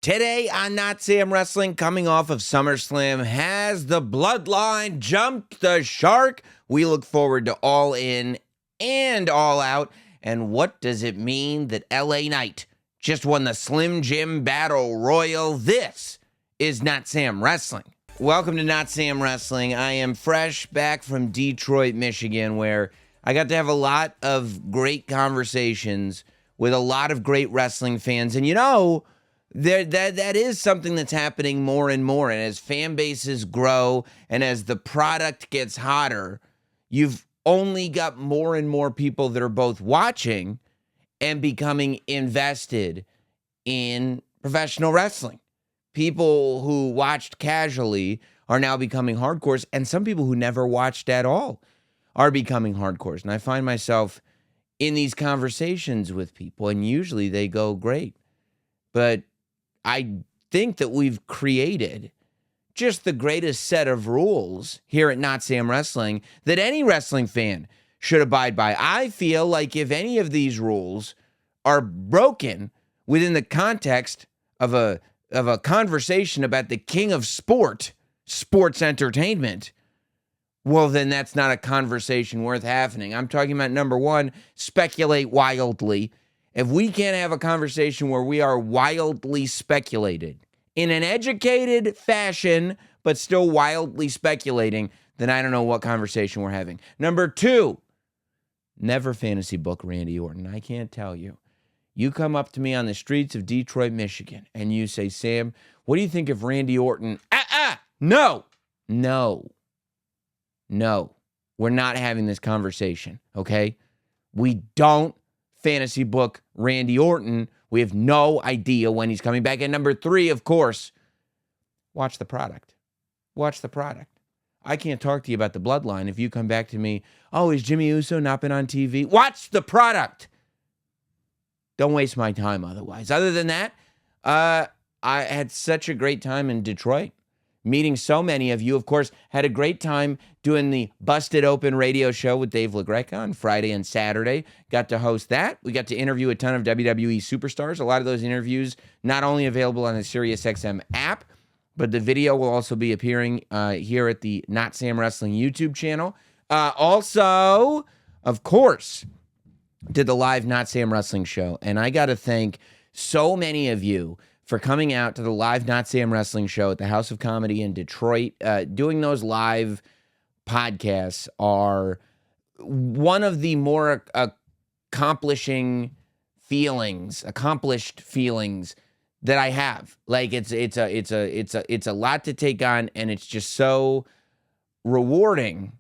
Today on Notsam Wrestling, coming off of Summerslam, has the Bloodline jumped the shark? We look forward to All In and All Out. And what does it mean that LA Knight just won the Slim Jim Battle Royal? This is Notsam Wrestling. Welcome to Notsam Wrestling. I am fresh back from Detroit, Michigan, where I got to have a lot of great conversations with a lot of great wrestling fans. And you know, that is something that's happening more and more. And as fan bases grow and as the product gets hotter, you've only got more and more people that are both watching and becoming invested in professional wrestling. People who watched casually are now becoming hardcores, and some people who never watched at all are becoming hardcores. And I find myself in these conversations with people, and usually they go great. But I think that we've created just the greatest set of rules here at Notsam Wrestling that any wrestling fan should abide by. I feel like if any of these rules are broken within the context of a conversation about the king of sports entertainment, well, then that's not a conversation worth having. I'm talking about, number one, speculate wildly. If we can't have a conversation where we are wildly speculated in an educated fashion, but still wildly speculating, then I don't know what conversation we're having. Number two, never fantasy book Randy Orton. I can't tell you. You come up to me on the streets of Detroit, Michigan, and you say, Sam, what do you think of Randy Orton? No. We're not having this conversation, okay? We don't fantasy book Randy Orton. We have no idea when he's coming back. And number three, of course, watch the product. Watch the product. I can't talk to you about the Bloodline if you come back to me, oh, is Jey Uso not been on TV? Watch the product. Don't waste my time otherwise. Other than that, I had such a great time in Detroit, meeting so many of you. Of course, had a great time doing the Busted Open radio show with Dave LaGreca on Friday and Saturday. Got to host that. We got to interview a ton of WWE superstars. A lot of those interviews not only available on the SiriusXM app, but the video will also be appearing here at the Notsam Wrestling YouTube channel. Also, of course, did the live Notsam Wrestling show. And I got to thank so many of you for coming out to the live Notsam Wrestling show at the House of Comedy in Detroit. Doing those live podcasts are one of the more accomplished feelings that I have. Like it's a lot to take on, and it's just so rewarding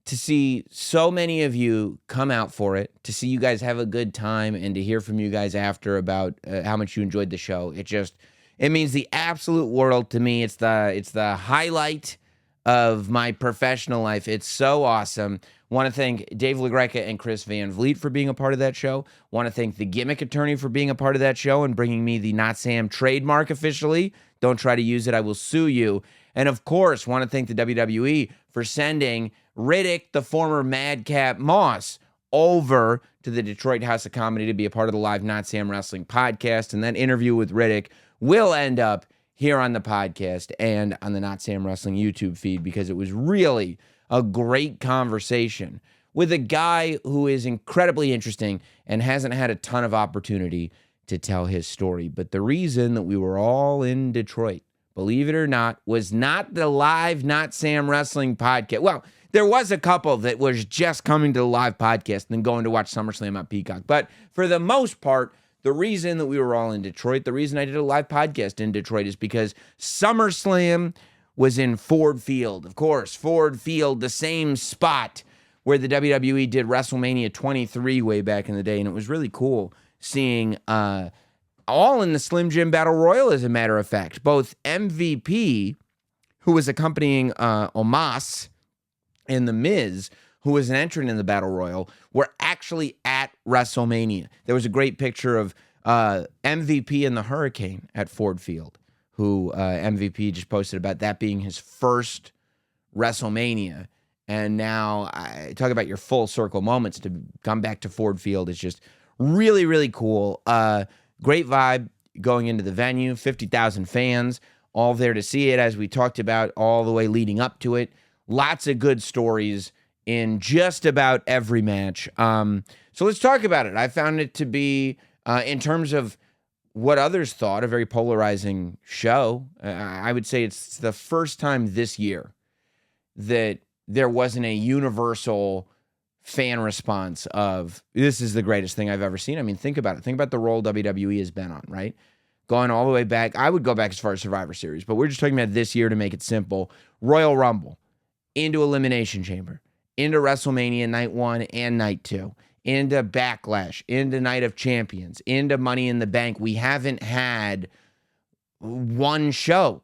to see so many of you come out for it, to see you guys have a good time, and to hear from you guys after about how much you enjoyed the show. It means the absolute world to me. It's the highlight of my professional life. It's so awesome. Want to thank Dave LaGreca and Chris Van Vliet for being a part of that show. Want to thank the Gimmick Attorney for being a part of that show and bringing me the Notsam trademark officially. Don't try to use it. I will sue you. And of course, want to thank the WWE for sending Riddick, the former Madcap Moss, over to the Detroit House of Comedy to be a part of the live Notsam Wrestling podcast. And that interview with Riddick will end up here on the podcast and on the Notsam Wrestling YouTube feed, because it was really a great conversation with a guy who is incredibly interesting and hasn't had a ton of opportunity to tell his story. But the reason that we were all in Detroit, believe it or not, was not the live Notsam Wrestling podcast. Well, there was a couple that was just coming to the live podcast and then going to watch SummerSlam on Peacock. But for the most part, the reason that we were all in Detroit, the reason I did a live podcast in Detroit, is because SummerSlam was in Ford Field. Of course, Ford Field, the same spot where the WWE did WrestleMania 23 way back in the day. And it was really cool seeing all in the Slim Jim Battle Royal, as a matter of fact. Both MVP, who was accompanying Omos, and The Miz, who was an entrant in the Battle Royal, were actually at WrestleMania. There was a great picture of MVP and the Hurricane at Ford Field, who MVP just posted about that being his first WrestleMania. And now, talk about your full circle moments. To come back to Ford Field is just really, really cool. Great vibe. going into the venue, 50,000 fans, all there to see it, as we talked about all the way leading up to it. Lots of good stories in just about every match. So let's talk about it. I found it to be, in terms of what others thought, a very polarizing show. I would say it's the first time this year that there wasn't a universal fan response of, this is the greatest thing I've ever seen. I mean, think about it. Think about the role WWE has been on, right? Going all the way back. I would go back as far as Survivor Series, but we're just talking about this year to make it simple. Royal Rumble, into Elimination Chamber, into WrestleMania Night 1 and Night 2, into Backlash, into Night of Champions, into Money in the Bank. We haven't had one show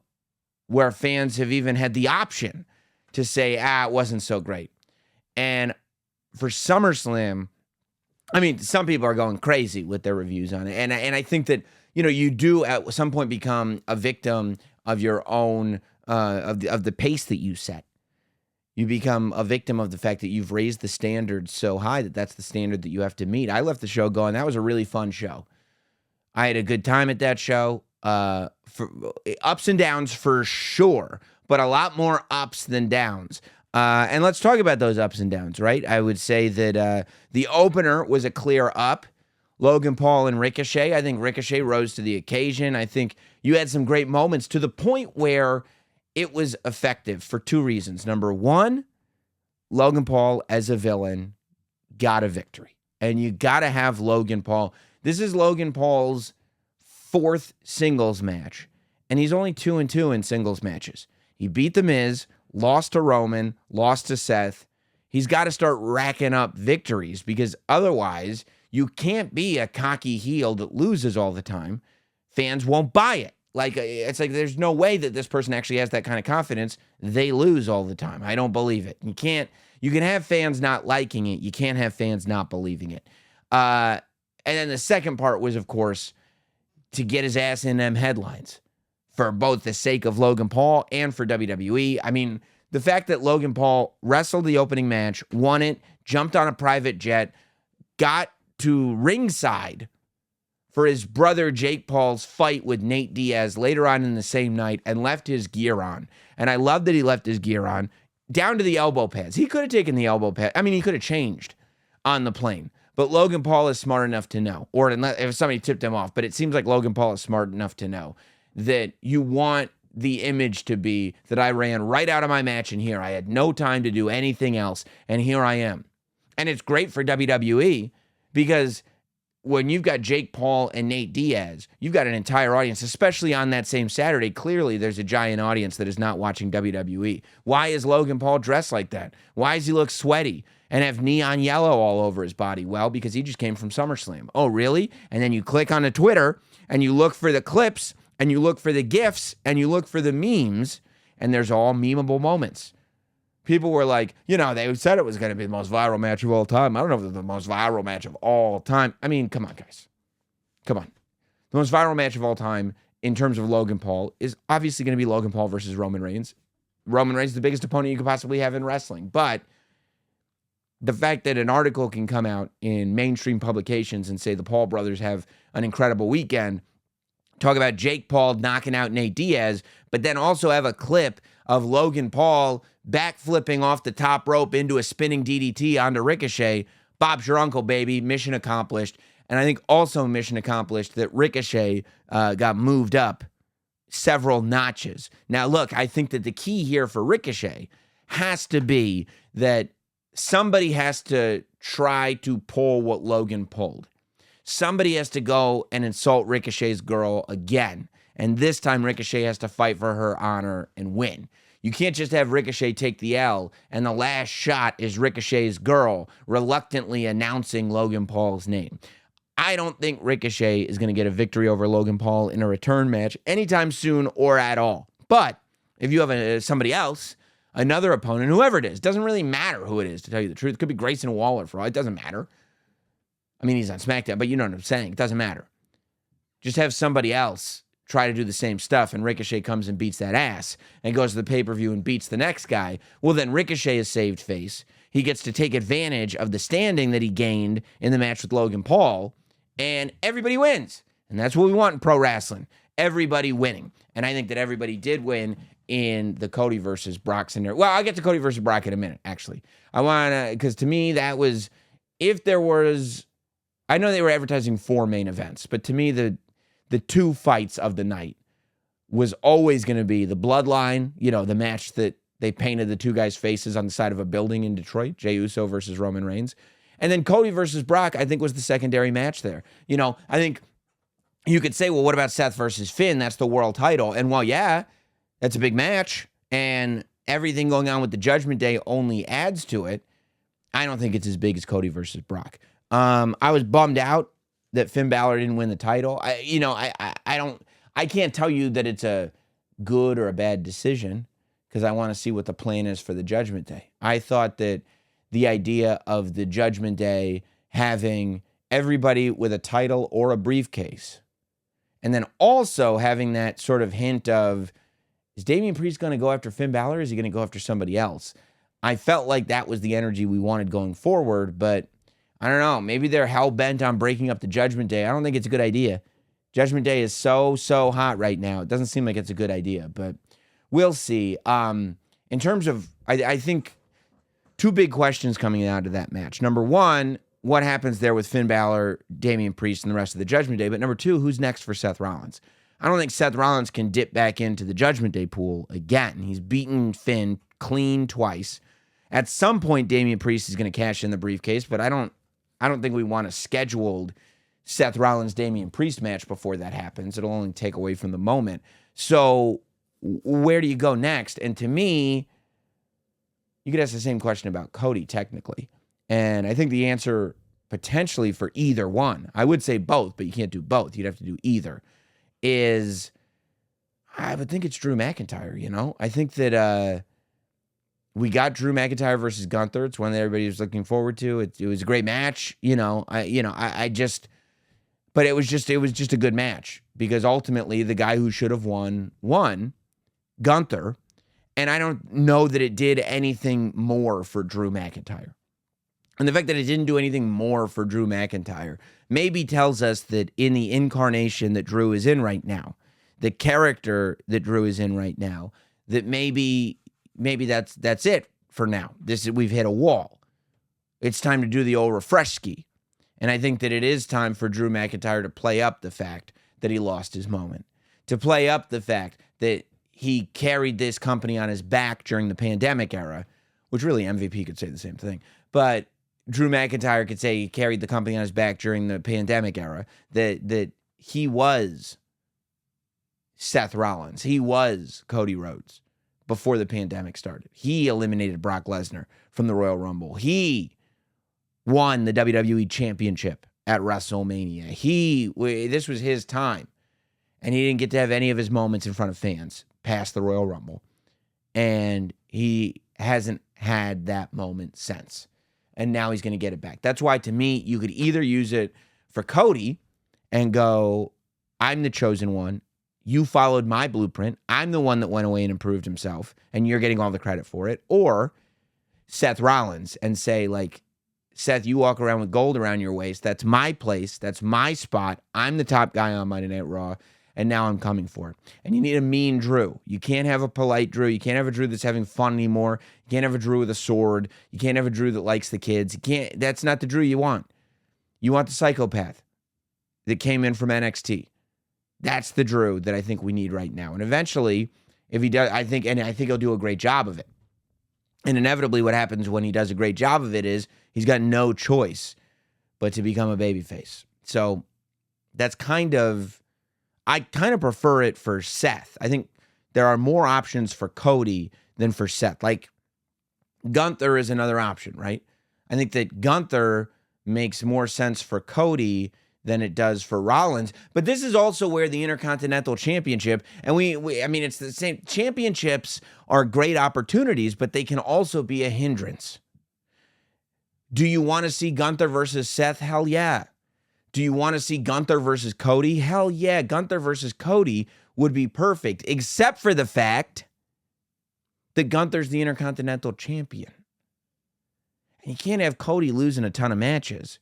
where fans have even had the option to say, it wasn't so great. And for SummerSlam, I mean, some people are going crazy with their reviews on it. And I think that, you do at some point become a victim of your own, of the pace that you set. You become a victim of the fact that you've raised the standard so high that that's the standard that you have to meet. I left the show going, that was a really fun show. I had a good time at that show. For ups and downs for sure, but a lot more ups than downs. And let's talk about those ups and downs, right? I would say that the opener was a clear up. Logan Paul and Ricochet. I think Ricochet rose to the occasion. I think you had some great moments to the point where it was effective for two reasons. Number one, Logan Paul as a villain got a victory. And you got to have Logan Paul. This is Logan Paul's fourth singles match. And he's only 2-2 in singles matches. He beat The Miz, lost to Roman, lost to Seth. He's got to start racking up victories because otherwise you can't be a cocky heel that loses all the time. Fans won't buy it. It's like there's no way that this person actually has that kind of confidence. They lose all the time. I don't believe it. You can have fans not liking it. You can't have fans not believing it. And then the second part was, of course, to get his ass in them headlines for both the sake of Logan Paul and for WWE. I mean, the fact that Logan Paul wrestled the opening match, won it, jumped on a private jet, got to ringside for his brother Jake Paul's fight with Nate Diaz later on in the same night and left his gear on. And I love that he left his gear on down to the elbow pads. He could have taken the elbow pad. I mean, he could have changed on the plane. But Logan Paul is smart enough to know, or unless if somebody tipped him off, but it seems like Logan Paul is smart enough to know that you want the image to be that I ran right out of my match in here. I had no time to do anything else, and here I am. And it's great for WWE because when you've got Jake Paul and Nate Diaz, you've got an entire audience, especially on that same Saturday. Clearly, there's a giant audience that is not watching WWE. Why is Logan Paul dressed like that? Why does he look sweaty and have neon yellow all over his body? Well, because he just came from SummerSlam. Oh, really? And then you click on the Twitter and you look for the clips and you look for the GIFs and you look for the memes, and there's all memeable moments. People were like, they said it was going to be the most viral match of all time. I don't know if it's the most viral match of all time. I mean, come on, guys. Come on. The most viral match of all time in terms of Logan Paul is obviously going to be Logan Paul versus Roman Reigns. Roman Reigns is the biggest opponent you could possibly have in wrestling. But the fact that an article can come out in mainstream publications and say the Paul brothers have an incredible weekend, talk about Jake Paul knocking out Nate Diaz, but then also have a clip of Logan Paul backflipping off the top rope into a spinning DDT onto Ricochet. Bob's your uncle, baby. Mission accomplished. And I think also mission accomplished that Ricochet got moved up several notches. Now, look, I think that the key here for Ricochet has to be that somebody has to try to pull what Logan pulled. Somebody has to go and insult Ricochet's girl again. And this time Ricochet has to fight for her honor and win. You can't just have Ricochet take the L and the last shot is Ricochet's girl reluctantly announcing Logan Paul's name. I don't think Ricochet is going to get a victory over Logan Paul in a return match anytime soon or at all. But if you have somebody else, another opponent, whoever it is, doesn't really matter who it is, to tell you the truth. It could be Grayson Waller for all. It doesn't matter. I mean, he's on SmackDown, but you know what I'm saying. It doesn't matter. Just have somebody else try to do the same stuff, and Ricochet comes and beats that ass and goes to the pay-per-view and beats the next guy. Well, then Ricochet is saved face. He gets to take advantage of the standing that he gained in the match with Logan Paul, and everybody wins And that's what we want in pro wrestling. Everybody winning. And I think that everybody did win in the Cody versus Brock scenario. Well, I'll get to Cody versus Brock in a minute, actually. I want to, because to me, that was, if there was, I know they were advertising 4 main events, but to me, the 2 fights of the night was always going to be the Bloodline, the match that they painted the 2 guys' faces on the side of a building in Detroit, Jey Uso versus Roman Reigns. And then Cody versus Brock, I think, was the secondary match there. I think you could say, well, what about Seth versus Finn? That's the world title. And well, yeah, that's a big match. And everything going on with the Judgment Day only adds to it. I don't think it's as big as Cody versus Brock. I was bummed out that Finn Balor didn't win the title. I can't tell you that it's a good or a bad decision because I want to see what the plan is for the Judgment Day. I thought that the idea of the Judgment Day having everybody with a title or a briefcase, and then also having that sort of hint of, is Damian Priest going to go after Finn Balor or is he going to go after somebody else? I felt like that was the energy we wanted going forward, but I don't know. Maybe they're hell-bent on breaking up the Judgment Day. I don't think it's a good idea. Judgment Day is so hot right now. It doesn't seem like it's a good idea, but we'll see. In terms of, I think 2 big questions coming out of that match. Number 1, what happens there with Finn Balor, Damian Priest, and the rest of the Judgment Day? But number 2, who's next for Seth Rollins? I don't think Seth Rollins can dip back into the Judgment Day pool again. He's beaten Finn clean twice. At some point, Damian Priest is going to cash in the briefcase, but I don't think we want a scheduled Seth Rollins, Damian Priest match before that happens. It'll only take away from the moment. So where do you go next? And to me, you could ask the same question about Cody, technically. And I think the answer potentially for either one, I would say both, but you can't do both. You'd have to do either, is I would think it's Drew McIntyre, I think that we got Drew McIntyre versus Gunther. It's one that everybody was looking forward to. It was a great match, but it was just a good match because ultimately the guy who should have won, Gunther. And I don't know that it did anything more for Drew McIntyre. And the fact that it didn't do anything more for Drew McIntyre maybe tells us that in the incarnation that Drew is in right now, the character that Drew is in right now, that maybe that's it for now. We've hit a wall. It's time to do the old refresh ski. And I think that it is time for Drew McIntyre to play up the fact that he lost his moment, to play up the fact that he carried this company on his back during the pandemic era, which really MVP could say the same thing. But Drew McIntyre could say he carried the company on his back during the pandemic era, that he was Seth Rollins. He was Cody Rhodes before the pandemic started. He eliminated Brock Lesnar from the Royal Rumble. He won the WWE Championship at WrestleMania. This was his time. And he didn't get to have any of his moments in front of fans past the Royal Rumble. And he hasn't had that moment since. And now he's going to get it back. That's why, to me, you could either use it for Cody and go, I'm the chosen one. You followed my blueprint. I'm the one that went away and improved himself, and you're getting all the credit for it. Or Seth Rollins and say, Seth, you walk around with gold around your waist. That's my place. That's my spot. I'm the top guy on Monday Night Raw, and now I'm coming for it. And you need a mean Drew. You can't have a polite Drew. You can't have a Drew that's having fun anymore. You can't have a Drew with a sword. You can't have a Drew that likes the kids. That's not the Drew you want. You want the psychopath that came in from NXT. That's the Drew that I think we need right now. And eventually, if he does, I think he'll do a great job of it. And inevitably what happens when he does a great job of it is he's got no choice but to become a babyface. So that's I kind of prefer it for Seth. I think there are more options for Cody than for Seth. Like Gunther is another option, right? I think that Gunther makes more sense for Cody than it does for Rollins. But this is also where the Intercontinental Championship, and it's the same. Championships are great opportunities, but they can also be a hindrance. Do you want to see Gunther versus Seth? Hell yeah. Do you want to see Gunther versus Cody? Hell yeah. Gunther versus Cody would be perfect, except for the fact that Gunther's the Intercontinental Champion. And you can't have Cody losing a ton of matches,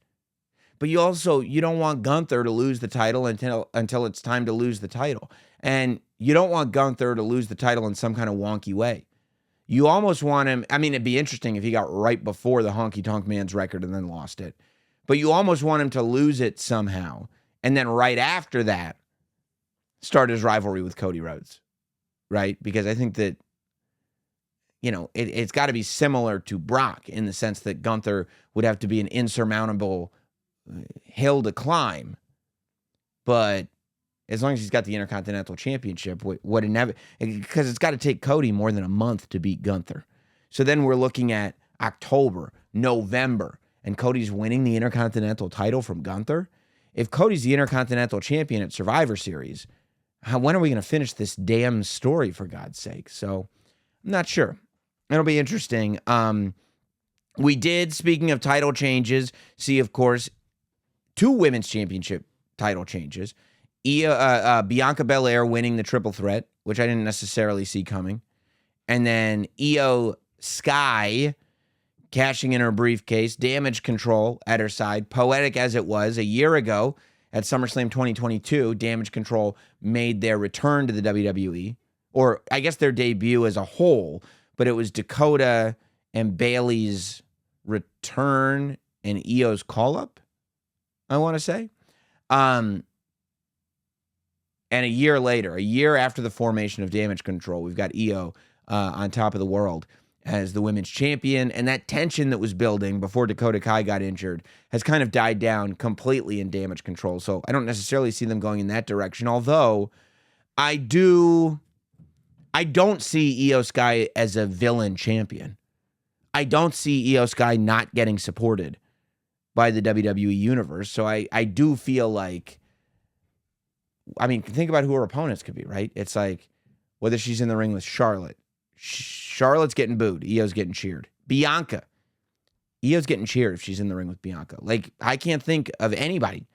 But you don't want Gunther to lose the title until it's time to lose the title. And you don't want Gunther to lose the title in some kind of wonky way. You almost want him, I mean, it'd be interesting if he got right before the Honky Tonk Man's record and then lost it. But you almost want him to lose it somehow. And then right after that, start his rivalry with Cody Rhodes. Right? Because I think that, it's got to be similar to Brock in the sense that Gunther would have to be an insurmountable hill to climb. But as long as he's got the Intercontinental Championship, because it's got to take Cody more than a month to beat Gunther. So then we're looking at October, November, and Cody's winning the Intercontinental title from Gunther. If Cody's the Intercontinental Champion at Survivor Series, when are we going to finish this damn story, for God's sake? So I'm not sure. It'll be interesting. We did, speaking of title changes, see, of course, 2 women's championship title changes. Bianca Belair winning the triple threat, which I didn't necessarily see coming. And then Io Sky cashing in her briefcase, Damage Control at her side. Poetic as it was, a year ago at SummerSlam 2022, Damage Control made their return to the WWE, or I guess their debut as a whole, but it was Dakota and Bayley's return and Io's call-up, I want to say. And a year later, a year after the formation of Damage Control, we've got Io on top of the world as the women's champion. And that tension that was building before Dakota Kai got injured has kind of died down completely in Damage Control. So I don't necessarily see them going in that direction. Although I don't see Io Sky as a villain champion. I don't see Io Sky not getting supported by the WWE Universe. So I do feel like, I mean, think about who her opponents could be, right? It's like whether she's in the ring with Charlotte. Charlotte's getting booed. Io's getting cheered. Bianca. Io's getting cheered if she's in the ring with Bianca. Like, I can't think of anybody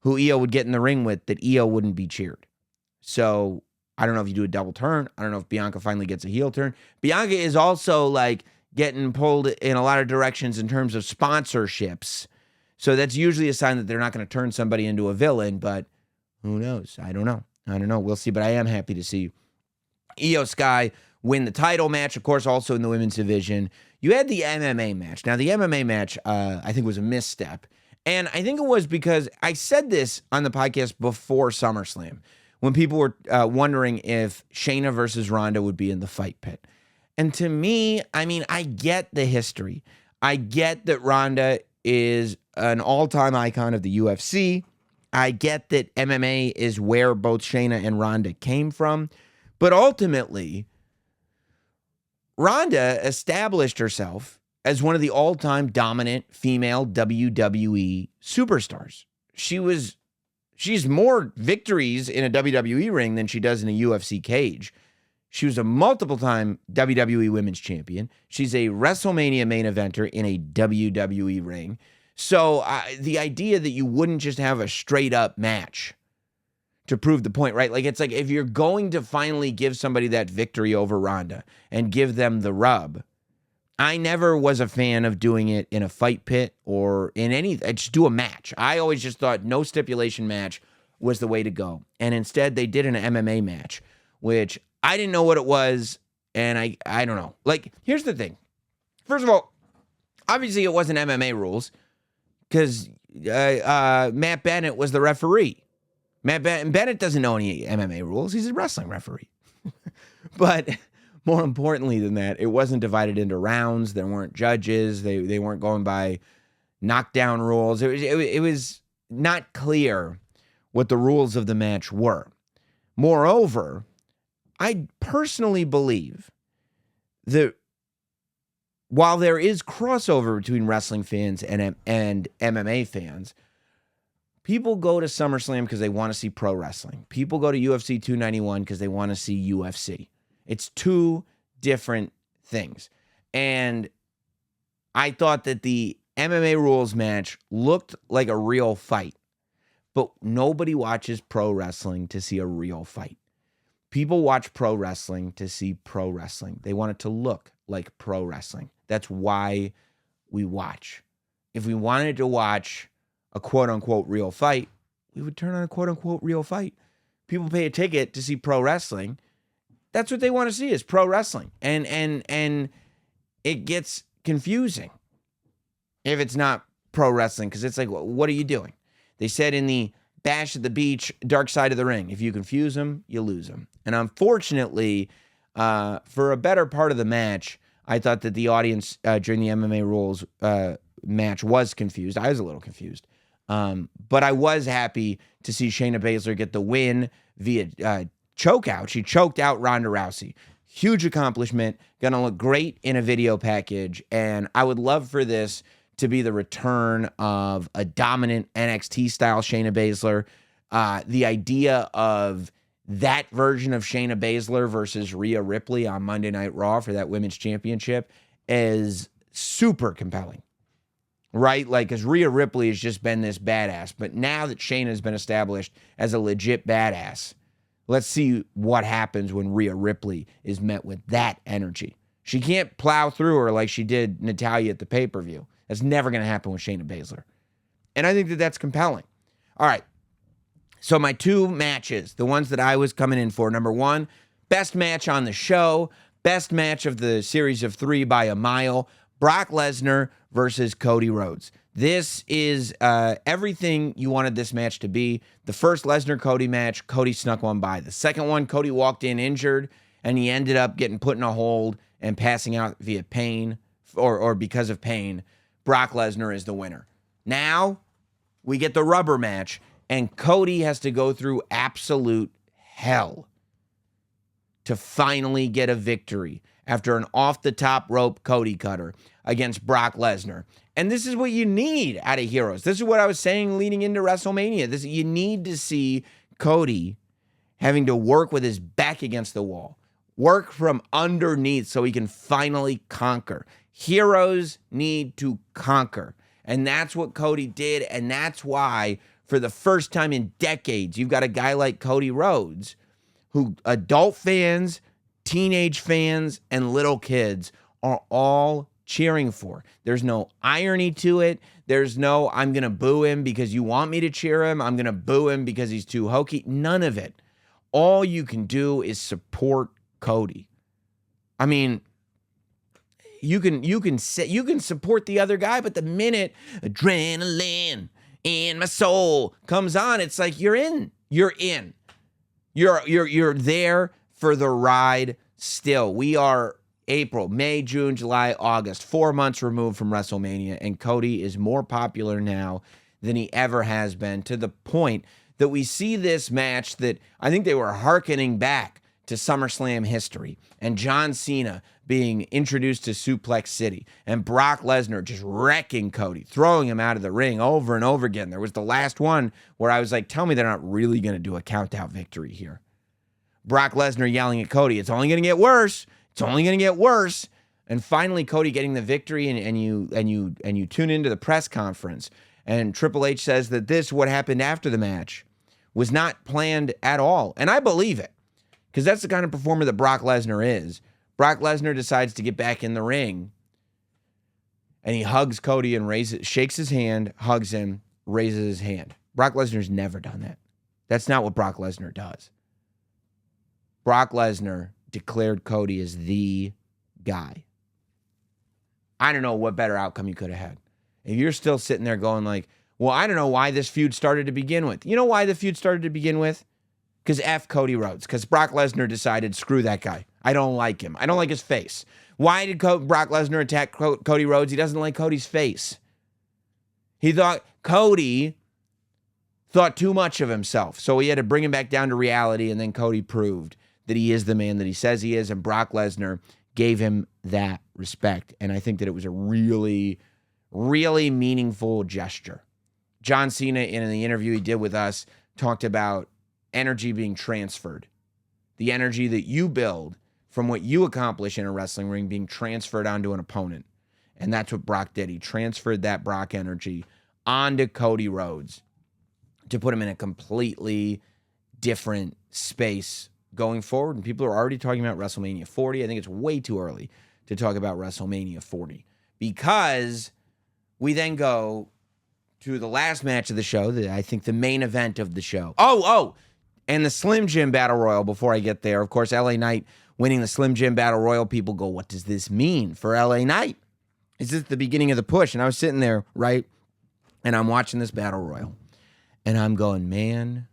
who Io would get in the ring with that Io wouldn't be cheered. So I don't know if you do a double turn. I don't know if Bianca finally gets a heel turn. Bianca is also like getting pulled in a lot of directions in terms of sponsorships. So that's usually a sign that they're not going to turn somebody into a villain, but who knows? I don't know. We'll see, but I am happy to see Io Sky win the title match, of course, also in the women's division. You had the MMA match. Now, the MMA match, I think, was a misstep. And I think it was because I said this on the podcast before SummerSlam when people were wondering if Shayna versus Ronda would be in the fight pit. And to me, I mean, I get the history. I get that Ronda is an all-time icon of the UFC. I get that MMA is where both Shayna and Ronda came from. But ultimately, Ronda established herself as one of the all-time dominant female WWE superstars. She's more victories in a WWE ring than she does in a UFC cage. She was a multiple-time WWE Women's Champion. She's a WrestleMania main eventer in a WWE ring. So the idea that you wouldn't just have a straight-up match to prove the point, right? Like, it's like if you're going to finally give somebody that victory over Ronda and give them the rub, I never was a fan of doing it in a fight pit or in any, just do a match. I always just thought no stipulation match was the way to go. And instead, they did an MMA match, which I didn't know what it was, and I don't know. Like, here's the thing. First of all, obviously it wasn't MMA rules because Matt Bennett was the referee. Bennett doesn't know any MMA rules. He's a wrestling referee. But more importantly than that, it wasn't divided into rounds. There weren't judges. They weren't going by knockdown rules. It was not clear what the rules of the match were. Moreover, I personally believe that while there is crossover between wrestling fans and MMA fans, people go to SummerSlam because they want to see pro wrestling. People go to UFC 291 because they want to see UFC. It's two different things. And I thought that the MMA rules match looked like a real fight, but nobody watches pro wrestling to see a real fight. People watch pro wrestling to see pro wrestling. They want it to look like pro wrestling. That's why we watch. If we wanted to watch a quote-unquote real fight, we would turn on a quote-unquote real fight. People pay a ticket to see pro wrestling. That's what they want to see is pro wrestling. And it gets confusing if it's not pro wrestling because it's like, what are you doing? They said in the Bash at the Beach, Dark Side of the Ring, if you confuse them, you lose them. And unfortunately, for a better part of the match, I thought that the audience during the MMA Rules match was confused. I was a little confused. But I was happy to see Shayna Baszler get the win via choke out. She choked out Ronda Rousey. Huge accomplishment. Going to look great in a video package. And I would love for this to be the return of a dominant NXT-style Shayna Baszler. The idea of that version of Shayna Baszler versus Rhea Ripley on Monday Night Raw for that women's championship is super compelling, right? Like, because Rhea Ripley has just been this badass, but now that Shayna has been established as a legit badass, let's see what happens when Rhea Ripley is met with that energy. She can't plow through her like she did Natalya at the pay-per-view. That's never going to happen with Shayna Baszler. And I think that that's compelling. All right. So my two matches, the ones that I was coming in for. Number one, best match on the show. Best match of the series of 3 by a mile. Brock Lesnar versus Cody Rhodes. This is everything you wanted this match to be. The first Lesnar-Cody match, Cody snuck one by. The second one, Cody walked in injured, and he ended up getting put in a hold and passing out via pain or because of pain. Brock Lesnar is the winner. Now we get the rubber match, and Cody has to go through absolute hell to finally get a victory after an off-the-top rope Cody cutter against Brock Lesnar. And this is what you need out of heroes. This is what I was saying leading into WrestleMania. You need to see Cody having to work with his back against the wall, work from underneath so he can finally conquer. Heroes need to conquer. And that's what Cody did. And that's why, for the first time in decades, you've got a guy like Cody Rhodes, who adult fans, teenage fans, and little kids are all cheering for. There's no irony to it. There's no, I'm going to boo him because you want me to cheer him. I'm going to boo him because he's too hokey. None of it. All you can do is support Cody. I mean, you can support the other guy, but the minute adrenaline in my soul comes on, it's like you're in. You're there for the ride still. We are April, May, June, July, August, 4 months removed from WrestleMania, and Cody is more popular now than he ever has been, to the point that we see this match that I think they were hearkening back to SummerSlam history, and John Cena being introduced to Suplex City, and Brock Lesnar just wrecking Cody, throwing him out of the ring over and over again. There was the last one where I was like, tell me they're not really going to do a count-out victory here. Brock Lesnar yelling at Cody, it's only going to get worse. It's only going to get worse. And finally, Cody getting the victory, and you tune into the press conference, and Triple H says that what happened after the match, was not planned at all. And I believe it, because that's the kind of performer that Brock Lesnar is. Brock Lesnar decides to get back in the ring, and he hugs Cody and shakes his hand, hugs him, raises his hand. Brock Lesnar's never done that. That's not what Brock Lesnar does. Brock Lesnar declared Cody as the guy. I don't know what better outcome you could have had. If you're still sitting there going like, well, I don't know why this feud started to begin with. You know why the feud started to begin with? Because F Cody Rhodes. Because Brock Lesnar decided, screw that guy. I don't like him. I don't like his face. Why did Brock Lesnar attack Cody Rhodes? He doesn't like Cody's face. He thought Cody thought too much of himself. So he had to bring him back down to reality, and then Cody proved that he is the man that he says he is, and Brock Lesnar gave him that respect. And I think that it was a really, really meaningful gesture. John Cena, in the interview he did with us, talked about energy being transferred. The energy that you build from what you accomplish in a wrestling ring being transferred onto an opponent. And that's what Brock did. He transferred that Brock energy onto Cody Rhodes to put him in a completely different space going forward. And people are already talking about WrestleMania 40. I think it's way too early to talk about WrestleMania 40, because we then go to the last match of the show, I think the main event of the show. Oh, and the Slim Jim Battle Royal before I get there. Of course, LA Knight winning the Slim Jim Battle Royal. People go, what does this mean for LA Knight? Is this the beginning of the push? And I was sitting there, right? And I'm watching this Battle Royal. And I'm going, man,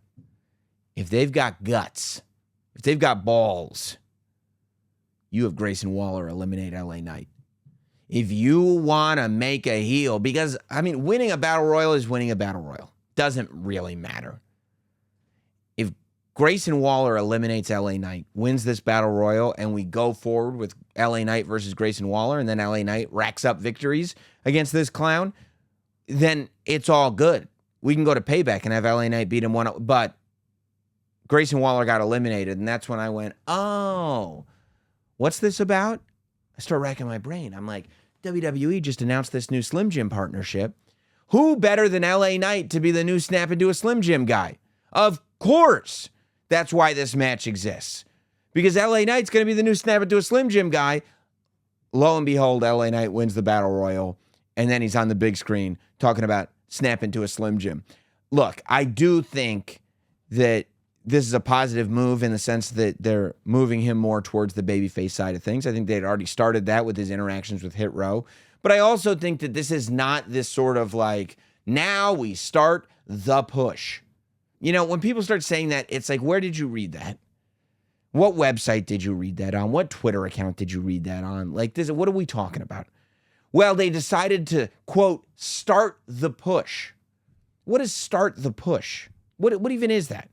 if they've got guts, if they've got balls, you have Grayson Waller eliminate LA Knight. If you want to make a heel, because, I mean, winning a Battle Royal is winning a Battle Royal. Doesn't really matter. If Grayson Waller eliminates LA Knight, wins this Battle Royal, and we go forward with LA Knight versus Grayson Waller, and then LA Knight racks up victories against this clown, then it's all good. We can go to Payback and have LA Knight beat him one, but Grayson Waller got eliminated, and that's when I went, oh, what's this about? I start racking my brain. I'm like, WWE just announced this new Slim Jim partnership. Who better than LA Knight to be the new Snap Into a Slim Jim guy? Of course, that's why this match exists. Because LA Knight's going to be the new Snap Into a Slim Jim guy. Lo and behold, LA Knight wins the Battle Royal, and then he's on the big screen talking about Snap Into a Slim Jim. Look, I do think that this is a positive move in the sense that they're moving him more towards the babyface side of things. I think they'd already started that with his interactions with Hit Row. But I also think that this is not this sort of like, now we start the push. You know, when people start saying that, it's like, where did you read that? What website did you read that on? What Twitter account did you read that on? Like, this, what are we talking about? Well, they decided to, quote, start the push. What is start the push? What even is that?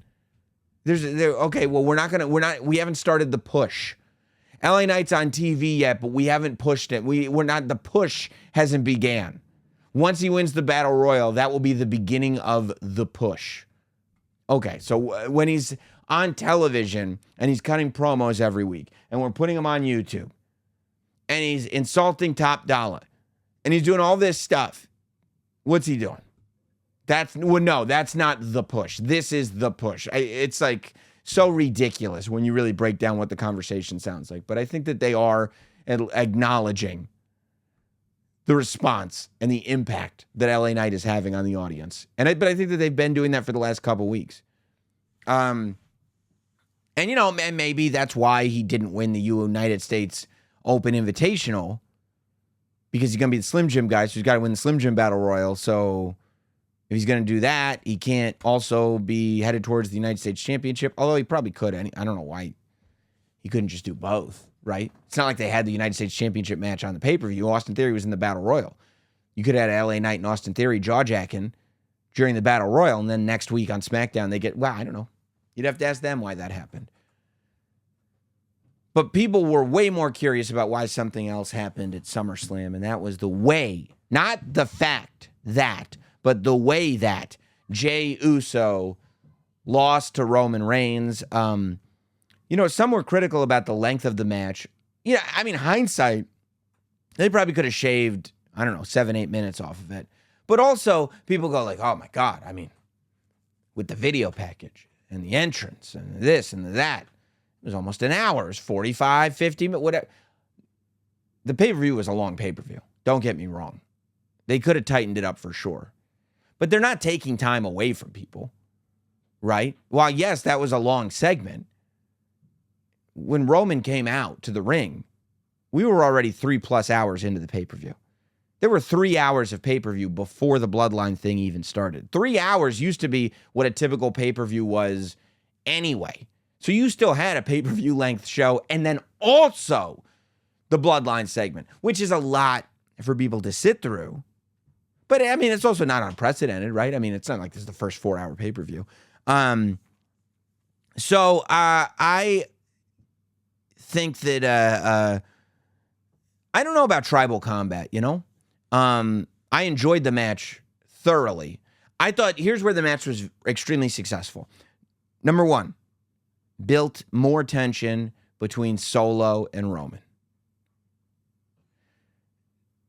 Okay, well, we haven't started the push. LA Knight's on TV yet, but we haven't pushed it. The push hasn't began. Once he wins the Battle Royal, that will be the beginning of the push. Okay, so when he's on television and he's cutting promos every week, and we're putting him on YouTube, and he's insulting Top Dollar, and he's doing all this stuff, what's he doing? That's not the push. This is the push. It's like so ridiculous when you really break down what the conversation sounds like. But I think that they are acknowledging the response and the impact that LA Knight is having on the audience. But I think that they've been doing that for the last couple weeks. And maybe that's why he didn't win the United States Open Invitational, because he's going to be the Slim Jim guy, so he's got to win the Slim Jim Battle Royal. So if he's going to do that, he can't also be headed towards the United States Championship, although he probably could. I don't know why he couldn't just do both, right? It's not like they had the United States Championship match on the pay-per-view. Austin Theory was in the Battle Royal. You could have had LA Knight and Austin Theory jaw-jacking during the Battle Royal, and then next week on SmackDown, I don't know. You'd have to ask them why that happened. But people were way more curious about why something else happened at SummerSlam, and that was the way, not the fact that, but the way that Jey Uso lost to Roman Reigns. Some were critical about the length of the match. Yeah, I mean, hindsight, they probably could have shaved, 7-8 minutes off of it. But also, people go like, oh my God, I mean, with the video package and the entrance and this and that, it was almost an hour. It was 45, 50 minutes, whatever. The pay-per-view was a long pay-per-view. Don't get me wrong. They could have tightened it up for sure. But they're not taking time away from people, right? While, yes, that was a long segment, when Roman came out to the ring, we were already 3+ hours into the pay-per-view. There were 3 hours of pay-per-view before the Bloodline thing even started. 3 hours used to be what a typical pay-per-view was anyway. So you still had a pay-per-view length show and then also the Bloodline segment, which is a lot for people to sit through. But, I mean, it's also not unprecedented, right? I mean, it's not like this is the first 4-hour pay-per-view. So I think that I don't know about tribal combat, I enjoyed the match thoroughly. I thought, here's where the match was extremely successful. Number one, built more tension between Solo and Roman.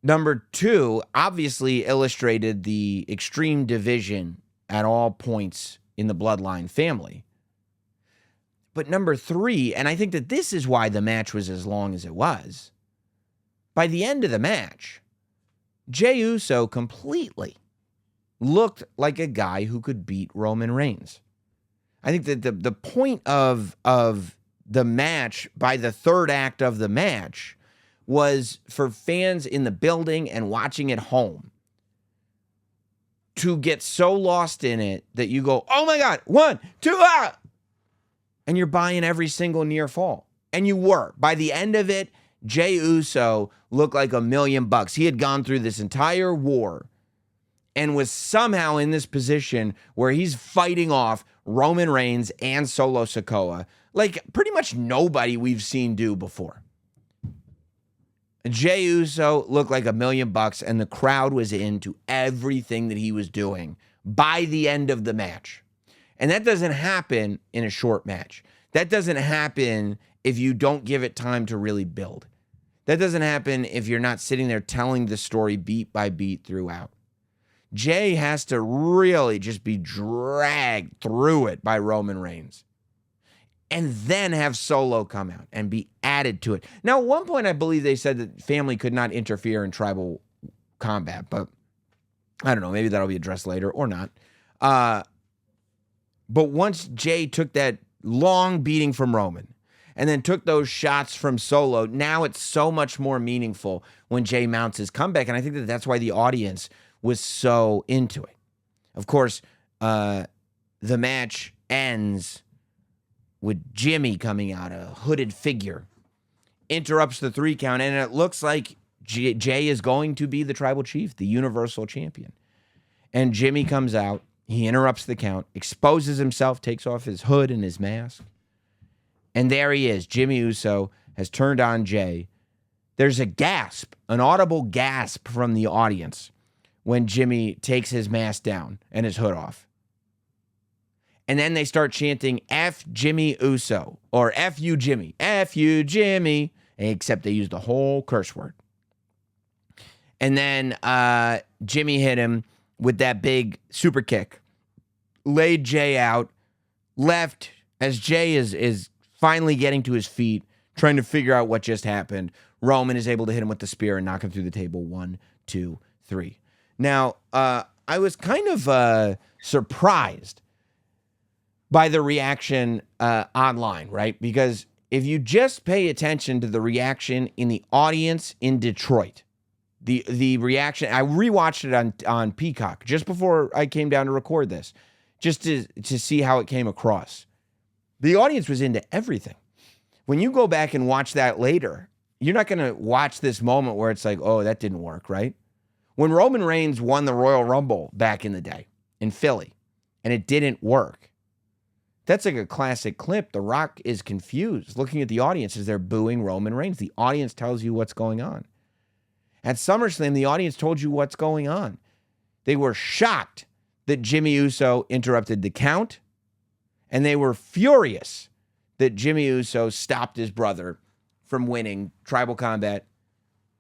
Number two, obviously illustrated the extreme division at all points in the Bloodline family. But number three, and I think that this is why the match was as long as it was, by the end of the match, Jey Uso completely looked like a guy who could beat Roman Reigns. I think that the point of the match, by the third act of the match, was for fans in the building and watching at home to get so lost in it that you go, oh my God, 1, 2, ah! And you're buying every single near fall. And you were. By the end of it, Jey Uso looked like $1 million. He had gone through this entire war and was somehow in this position where he's fighting off Roman Reigns and Solo Sikoa like pretty much nobody we've seen do before. Jey Uso looked like $1 million, and the crowd was into everything that he was doing by the end of the match. And that doesn't happen in a short match. That doesn't happen if you don't give it time to really build. That doesn't happen if you're not sitting there telling the story beat by beat throughout. Jey has to really just be dragged through it by Roman Reigns. And then have Solo come out and be added to it. Now, at one point, I believe they said that family could not interfere in tribal combat, but I don't know. Maybe that'll be addressed later or not. But once Jey took that long beating from Roman and then took those shots from Solo, now it's so much more meaningful when Jey mounts his comeback. And I think that that's why the audience was so into it. Of course, the match ends with Jimmy coming out, a hooded figure, interrupts the 3 count, and it looks like Jey is going to be the tribal chief, the universal champion. And Jimmy comes out, he interrupts the count, exposes himself, takes off his hood and his mask, and there he is. Jimmy Uso has turned on Jey. There's a gasp, an audible gasp from the audience when Jimmy takes his mask down and his hood off. And then they start chanting, F Jimmy Uso, or F you Jimmy, F you Jimmy, except they use the whole curse word. And then Jimmy hit him with that big super kick, laid Jey out, left as Jey is finally getting to his feet, trying to figure out what just happened. Roman is able to hit him with the spear and knock him through the table. 1, 2, 3. Now, I was kind of surprised by the reaction online, right? Because if you just pay attention to the reaction in the audience in Detroit, the reaction, I rewatched it on Peacock just before I came down to record this, just to see how it came across. The audience was into everything. When you go back and watch that later, you're not going to watch this moment where it's like, oh, that didn't work, right? When Roman Reigns won the Royal Rumble back in the day in Philly, and it didn't work, that's like a classic clip. The Rock is confused, looking at the audience as they're booing Roman Reigns. The audience tells you what's going on. At SummerSlam, the audience told you what's going on. They were shocked that Jimmy Uso interrupted the count, and they were furious that Jimmy Uso stopped his brother from winning Tribal Combat,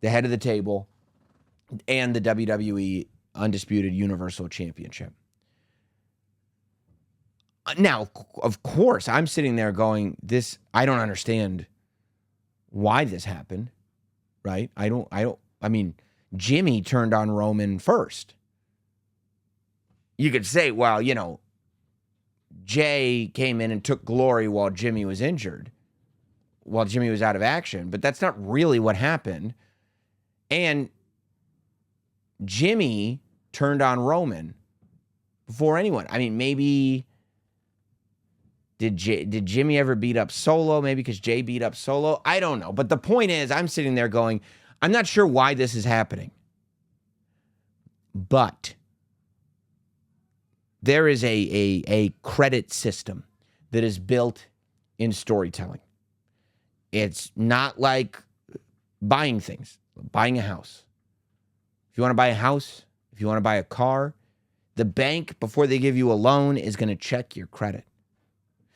the head of the table, and the WWE Undisputed Universal Championship. Now, of course, I'm sitting there going, I don't understand why this happened, right? I mean, Jimmy turned on Roman first. You could say, well, Jey came in and took glory while Jimmy was injured, while Jimmy was out of action, but that's not really what happened. And Jimmy turned on Roman before anyone. I mean, maybe did Jimmy ever beat up Solo? Maybe because Jey beat up Solo? I don't know. But the point is, I'm sitting there going, I'm not sure why this is happening. But there is a credit system that is built in storytelling. It's not like buying things, buying a house. If you want to buy a house, if you want to buy a car, the bank, before they give you a loan, is going to check your credit.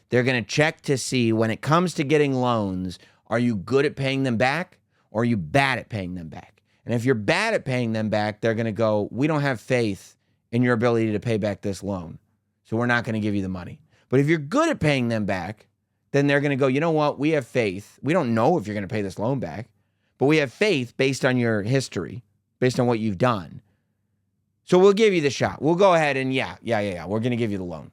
They're going to check to see, when it comes to getting loans, are you good at paying them back or are you bad at paying them back? And if you're bad at paying them back, they're going to go, we don't have faith in your ability to pay back this loan, so we're not going to give you the money. But if you're good at paying them back, then they're going to go, you know what, we have faith. We don't know if you're going to pay this loan back, but we have faith based on your history, based on what you've done, So we'll give you the shot. We'll go ahead and yeah. We're going to give you the loan.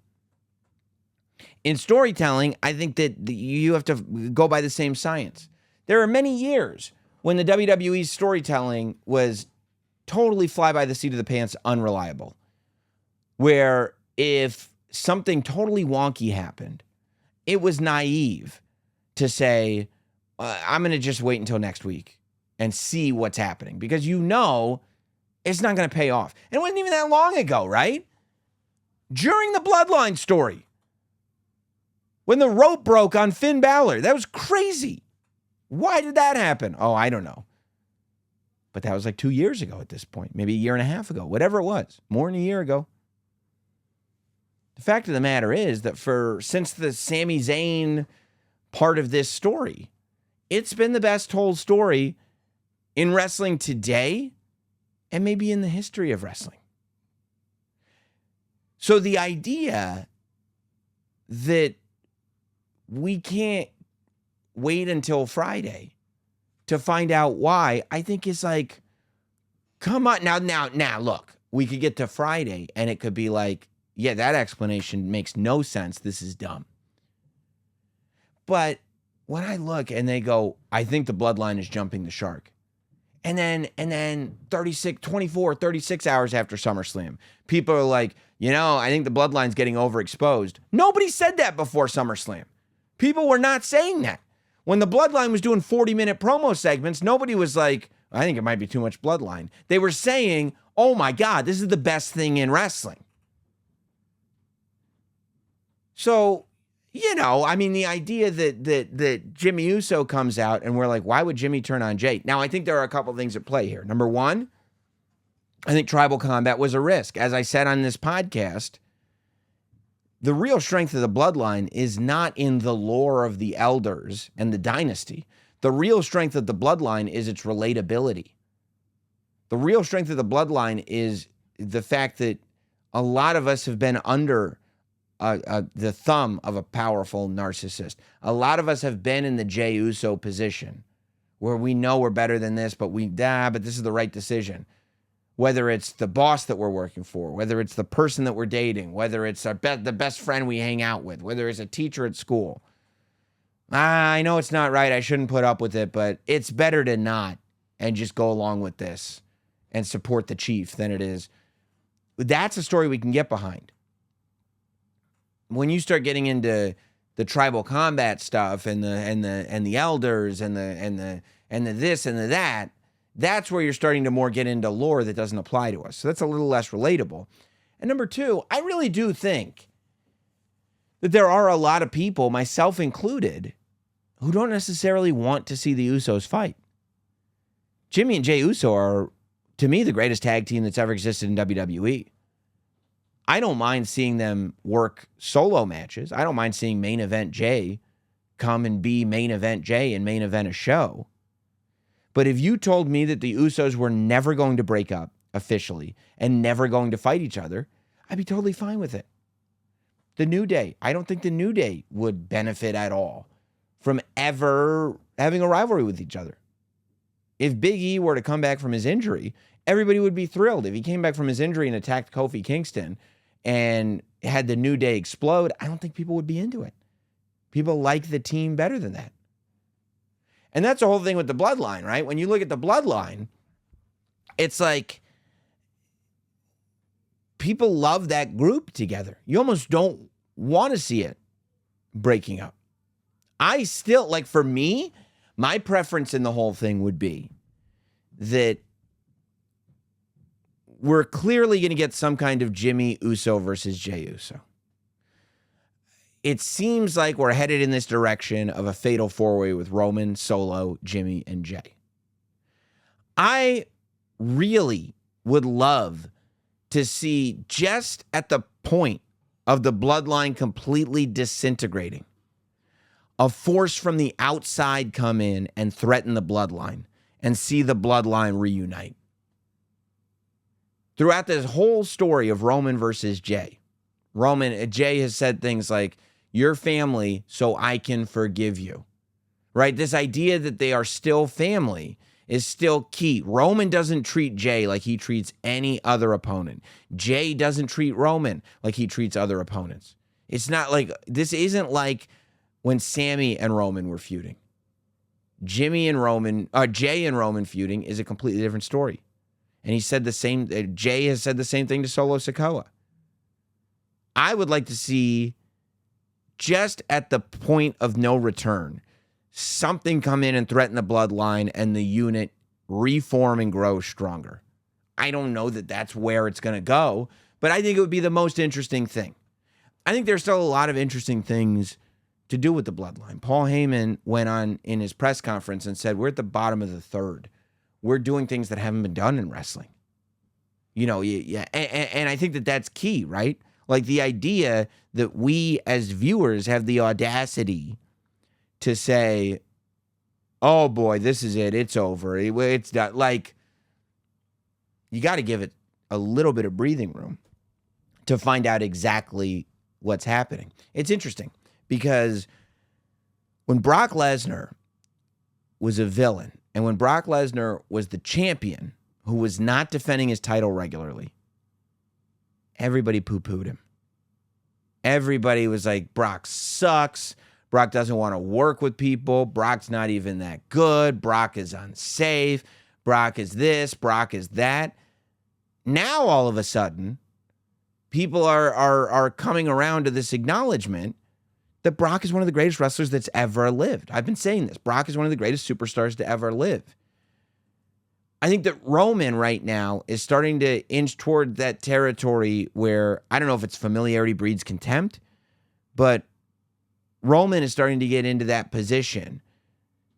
In storytelling, I think that you have to go by the same science. There are many years when the WWE's storytelling was totally fly by the seat of the pants, unreliable, where if something totally wonky happened, it was naive to say, I'm going to just wait until next week and see what's happening, because it's not going to pay off. And it wasn't even that long ago, right? During the Bloodline story, when the rope broke on Finn Balor, that was crazy. Why did that happen? Oh, I don't know. But that was like 2 years ago at this point, maybe a year and a half ago, whatever it was, more than a year ago. The fact of the matter is that since the Sami Zayn part of this story, it's been the best told story in wrestling today and maybe in the history of wrestling. So the idea that we can't wait until Friday to find out why, I think is like, come on. Now, look, we could get to Friday and it could be like, yeah, that explanation makes no sense. This is dumb. But when I look and they go, I think the Bloodline is jumping the shark. And then 36 hours after SummerSlam, people are like, I think the Bloodline's getting overexposed. Nobody said that before SummerSlam. People were not saying that. When the Bloodline was doing 40-minute promo segments, nobody was like, I think it might be too much Bloodline. They were saying, oh my God, this is the best thing in wrestling. So, the idea that Jimmy Uso comes out and we're like, why would Jimmy turn on Jey? Now, I think there are a couple things at play here. Number one, I think tribal combat was a risk. As I said on this podcast, the real strength of the Bloodline is not in the lore of the elders and the dynasty. The real strength of the Bloodline is its relatability. The real strength of the Bloodline is the fact that a lot of us have been under the thumb of a powerful narcissist. A lot of us have been in the Jey Uso position where we know we're better than this, but but this is the right decision. Whether it's the boss that we're working for, whether it's the person that we're dating, whether it's the best friend we hang out with, whether it's a teacher at school. I know it's not right. I shouldn't put up with it, but it's better to not and just go along with this and support the chief than it is. That's a story we can get behind. When you start getting into the tribal combat stuff and the elders and the this and the that, that's where you're starting to more get into lore that doesn't apply to us. So that's a little less relatable. And number two, I really do think that there are a lot of people, myself included, who don't necessarily want to see the Usos fight. Jimmy and Jey Uso are, to me, the greatest tag team that's ever existed in WWE. I don't mind seeing them work solo matches. I don't mind seeing main event Jey come and be main event Jey and main event a show. But if you told me that the Usos were never going to break up officially and never going to fight each other, I'd be totally fine with it. The New Day, I don't think the New Day would benefit at all from ever having a rivalry with each other. If Big E were to come back from his injury, everybody would be thrilled. If he came back from his injury and attacked Kofi Kingston and had the New Day explode, I don't think people would be into it. People like the team better than that. And that's the whole thing with the Bloodline, right? When you look at the Bloodline, it's like people love that group together. You almost don't want to see it breaking up. I still, like, for me, my preference in the whole thing would be that we're clearly going to get some kind of Jimmy Uso versus Jey Uso. It seems like we're headed in this direction of a fatal four-way with Roman, Solo, Jimmy, and Jey. I really would love to see, just at the point of the Bloodline completely disintegrating, a force from the outside come in and threaten the Bloodline and see the Bloodline reunite. Throughout this whole story of Roman versus Jey, Jey has said things like, "Your family, so I can forgive you." Right? This idea that they are still family is still key. Roman doesn't treat Jey like he treats any other opponent. Jey doesn't treat Roman like he treats other opponents. It's not like, this isn't like when Sammy and Roman were feuding. Jey and Roman feuding is a completely different story. And he said the same, Jey has said the same thing to Solo Sikoa. I would like to see, just at the point of no return, something come in and threaten the bloodline and the unit reform and grow stronger. I don't know that that's where it's going to go, but I think it would be the most interesting thing. I think there's still a lot of interesting things to do with the bloodline. Paul Heyman went on in his press conference and said, we're at the bottom of the third. We're doing things that haven't been done in wrestling. You know, yeah, and I think that that's key, right? Like the idea that we as viewers have the audacity to say, oh boy, this is it. It's over. It's done. Like, you got to give it a little bit of breathing room to find out exactly what's happening. It's interesting because when Brock Lesnar was a villain and when Brock Lesnar was the champion who was not defending his title regularly, everybody poo-pooed him. Everybody was like, Brock sucks. Brock doesn't want to work with people. Brock's not even that good. Brock is unsafe. Brock is this. Brock is that. Now, all of a sudden, people are coming around to this acknowledgement that Brock is one of the greatest wrestlers that's ever lived. I've been saying this. Brock is one of the greatest superstars to ever live. I think that Roman right now is starting to inch toward that territory where, I don't know if it's familiarity breeds contempt, but Roman is starting to get into that position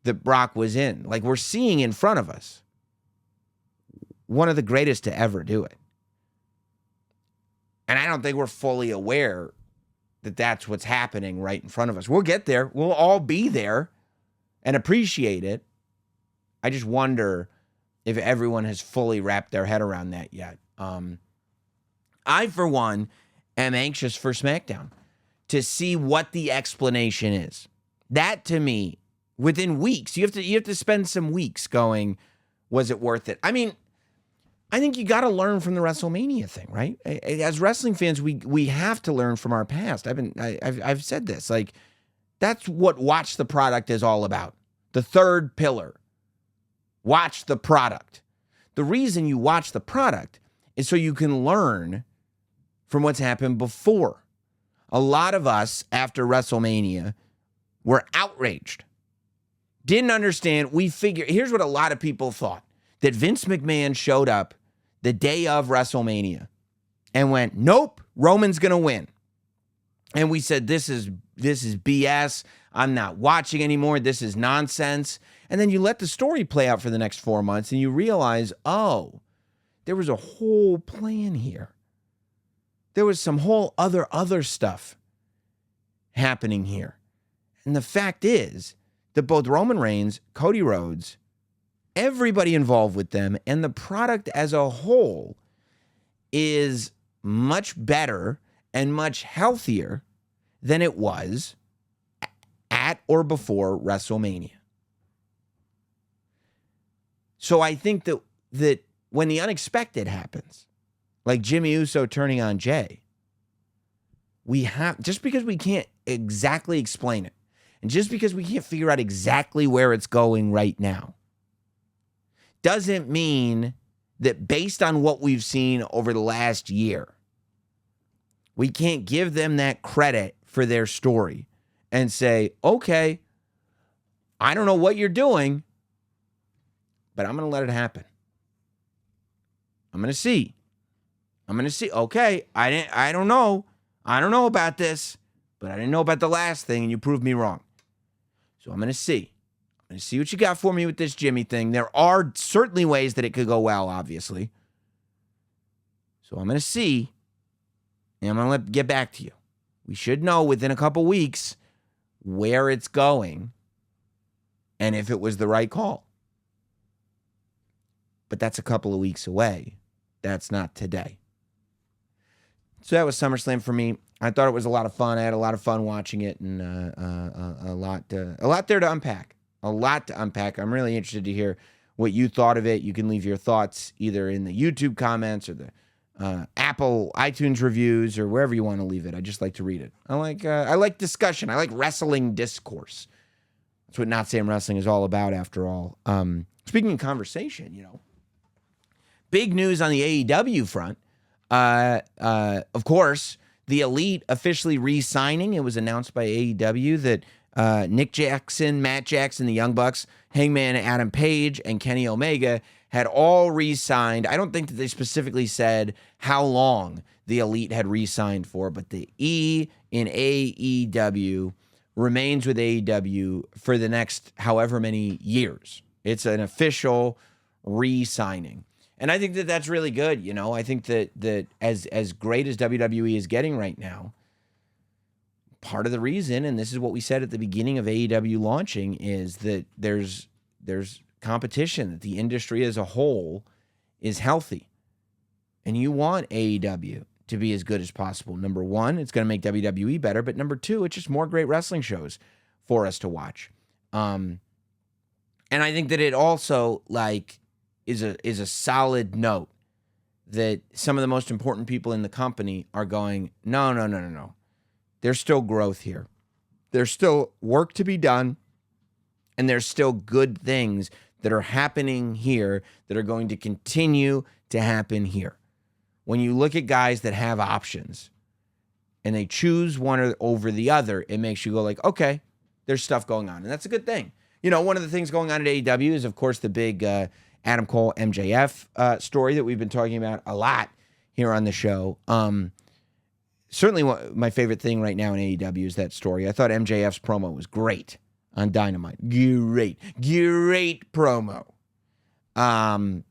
that Brock was in. Like, we're seeing in front of us one of the greatest to ever do it. And I don't think we're fully aware that that's what's happening right in front of us. We'll get there. We'll all be there and appreciate it. I just wonder if everyone has fully wrapped their head around that yet. I, for one, am anxious for SmackDown to see what the explanation is. That, to me, within weeks, you have to spend some weeks going, was it worth it? I mean, I think you got to learn from the WrestleMania thing, right? As wrestling fans, we have to learn from our past. I've said this, like, that's what Watch the Product is all about. The third pillar. Watch the product. The reason you watch the product is so you can learn from what's happened before. A lot of us, after WrestleMania, were outraged. Didn't understand. Here's what a lot of people thought. That Vince McMahon showed up the day of WrestleMania and went, nope, Roman's going to win. And we said, this is BS. I'm not watching anymore. This is nonsense. And then you let the story play out for the next 4 months and you realize, oh, there was a whole plan here. There was some whole other stuff happening here. And the fact is that both Roman Reigns, Cody Rhodes, everybody involved with them, and the product as a whole is much better and much healthier than it was at or before WrestleMania. So I think that when the unexpected happens, like Jey Uso turning on Jey, just because we can't exactly explain it, and just because we can't figure out exactly where it's going right now, doesn't mean that based on what we've seen over the last year, we can't give them that credit for their story and say, okay, I don't know what you're doing, but I'm going to let it happen. I'm going to see. Okay, I don't know. I don't know about this, but I didn't know about the last thing, and you proved me wrong. So I'm going to see. I'm going to see what you got for me with this Jimmy thing. There are certainly ways that it could go well, obviously. So I'm going to see, and I'm going to get back to you. We should know within a couple weeks where it's going and if it was the right call. But that's a couple of weeks away. That's not today. So that was SummerSlam for me. I thought it was a lot of fun. I had a lot of fun watching it, and a lot there to unpack. A lot to unpack. I'm really interested to hear what you thought of it. You can leave your thoughts either in the YouTube comments or the Apple iTunes reviews or wherever you want to leave it. I just like to read it. I like discussion. I like wrestling discourse. That's what Notsam Wrestling is all about, after all. Speaking of conversation, big news on the AEW front. Of course, the Elite officially re-signing. It was announced by AEW that Nick Jackson, Matt Jackson, the Young Bucks, Hangman Adam Page, and Kenny Omega had all re-signed. I don't think that they specifically said how long the Elite had re-signed for, but the E in AEW remains with AEW for the next however many years. It's an official re-signing. And I think that that's really good. I think that as great as WWE is getting right now, part of the reason, and this is what we said at the beginning of AEW launching, is that there's competition, that the industry as a whole is healthy. And you want AEW to be as good as possible. Number one, it's going to make WWE better, but number two, it's just more great wrestling shows for us to watch. And I think that it also is a solid note that some of the most important people in the company are going, no. There's still growth here. There's still work to be done, and there's still good things that are happening here that are going to continue to happen here. When you look at guys that have options and they choose one over the other, it makes you go like, okay, there's stuff going on. And that's a good thing. One of the things going on at AEW is, of course, the big Adam Cole MJF story that we've been talking about a lot here on the show. Certainly my favorite thing right now in AEW is that story. I thought MJF's promo was great on Dynamite. Great promo. And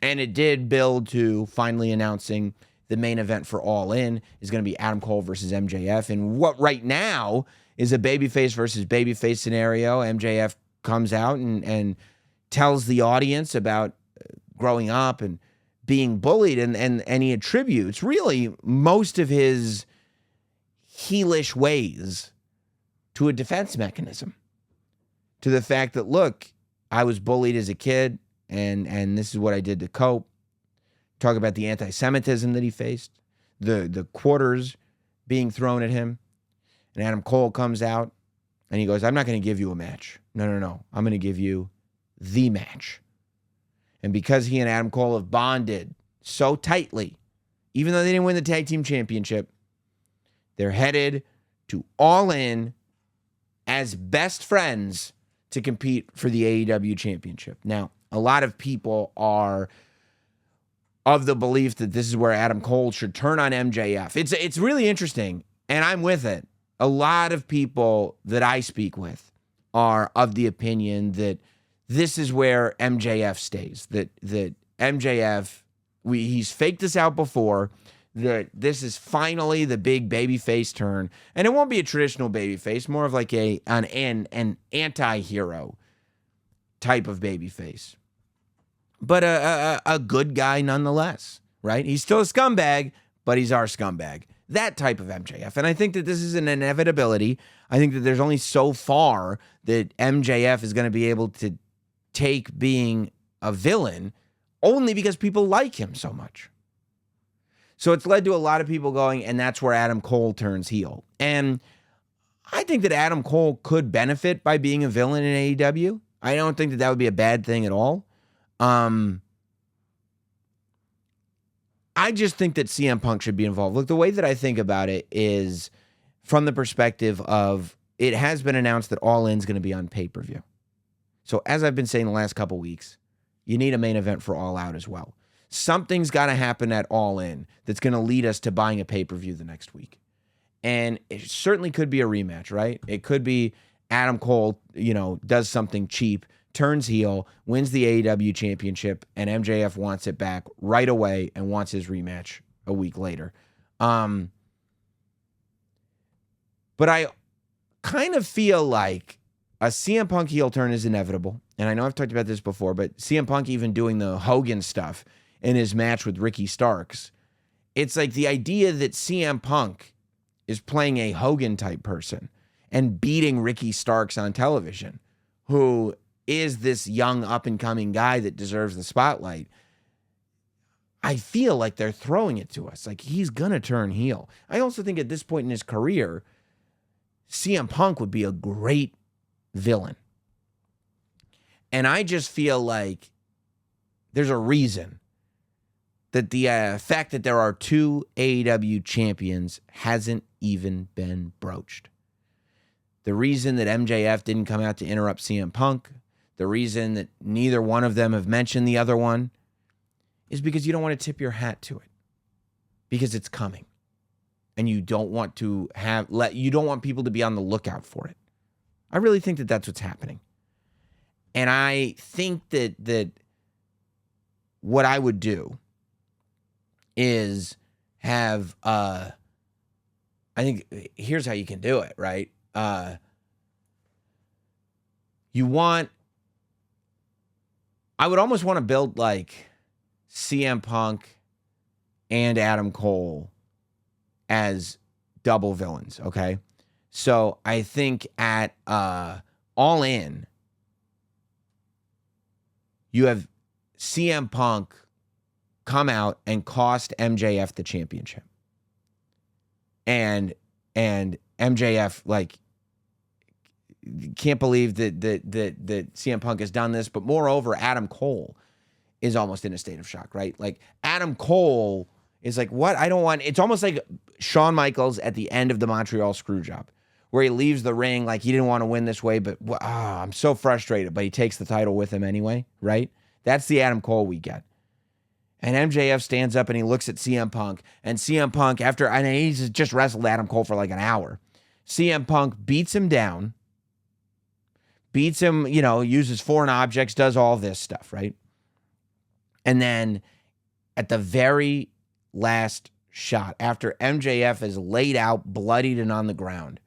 it did build to finally announcing the main event for All In is going to be Adam Cole versus MJF. And what right now is a babyface versus babyface scenario. MJF comes out and tells the audience about growing up and being bullied, and he attributes really most of his heelish ways to a defense mechanism, to the fact that, look, I was bullied as a kid, and this is what I did to cope. Talk about the anti-Semitism that he faced, the quarters being thrown at him. And Adam Cole comes out, and he goes, I'm not going to give you a match. No. I'm going to give you the match. And because he and Adam Cole have bonded so tightly, even though they didn't win the tag team championship, they're headed to All In as best friends to compete for the AEW championship. Now, a lot of people are of the belief that this is where Adam Cole should turn on MJF. It's really interesting, and I'm with it. A lot of people that I speak with are of the opinion that this is where MJF stays, that MJF, he's faked this out before, that this is finally the big babyface turn. And it won't be a traditional babyface, more of like an anti-hero type of babyface. But a good guy nonetheless, right? He's still a scumbag, but he's our scumbag. That type of MJF. And I think that this is an inevitability. I think that there's only so far that MJF is going to be able to take being a villain, only because people like him so much. So it's led to a lot of people going, and that's where Adam Cole turns heel. And I think that Adam Cole could benefit by being a villain in AEW. I don't think that would be a bad thing at all. I just think that CM Punk should be involved. Look, the way that I think about it is from the perspective of, it has been announced that All In's going to be on pay-per-view. So as I've been saying the last couple weeks, you need a main event for All Out as well. Something's got to happen at All In that's going to lead us to buying a pay-per-view the next week. And it certainly could be a rematch, right? It could be Adam Cole, does something cheap, turns heel, wins the AEW championship, and MJF wants it back right away and wants his rematch a week later. But I kind of feel like a CM Punk heel turn is inevitable. And I know I've talked about this before, but CM Punk even doing the Hogan stuff in his match with Ricky Starks, it's like the idea that CM Punk is playing a Hogan type person and beating Ricky Starks on television, who is this young up-and-coming guy that deserves the spotlight. I feel like they're throwing it to us. Like, he's going to turn heel. I also think at this point in his career, CM Punk would be a great villain. And I just feel like there's a reason that the fact that there are 2 AEW champions hasn't even been broached. The reason that MJF didn't come out to interrupt CM Punk, the reason that neither one of them have mentioned the other one, is because you don't want to tip your hat to it. Because it's coming. And you don't want to you don't want people to be on the lookout for it. I really think that that's what's happening. And I think that what I would do is have I think here's how you can do it, right? I would almost want to build like CM Punk and Adam Cole as double villains, okay? So I think at All In, you have CM Punk come out and cost MJF the championship. And MJF, like, can't believe that CM Punk has done this. But moreover, Adam Cole is almost in a state of shock, right? Like, Adam Cole is like, what? I don't want... It's almost like Shawn Michaels at the end of the Montreal Screwjob, where he leaves the ring like he didn't want to win this way, but I'm so frustrated, but he takes the title with him anyway, right? That's the Adam Cole we get. And MJF stands up and he looks at CM Punk, and CM Punk, he's just wrestled Adam Cole for like an hour. CM Punk beats him down, beats him, uses foreign objects, does all this stuff, right? And then at the very last shot, after MJF is laid out, bloodied and on the ground,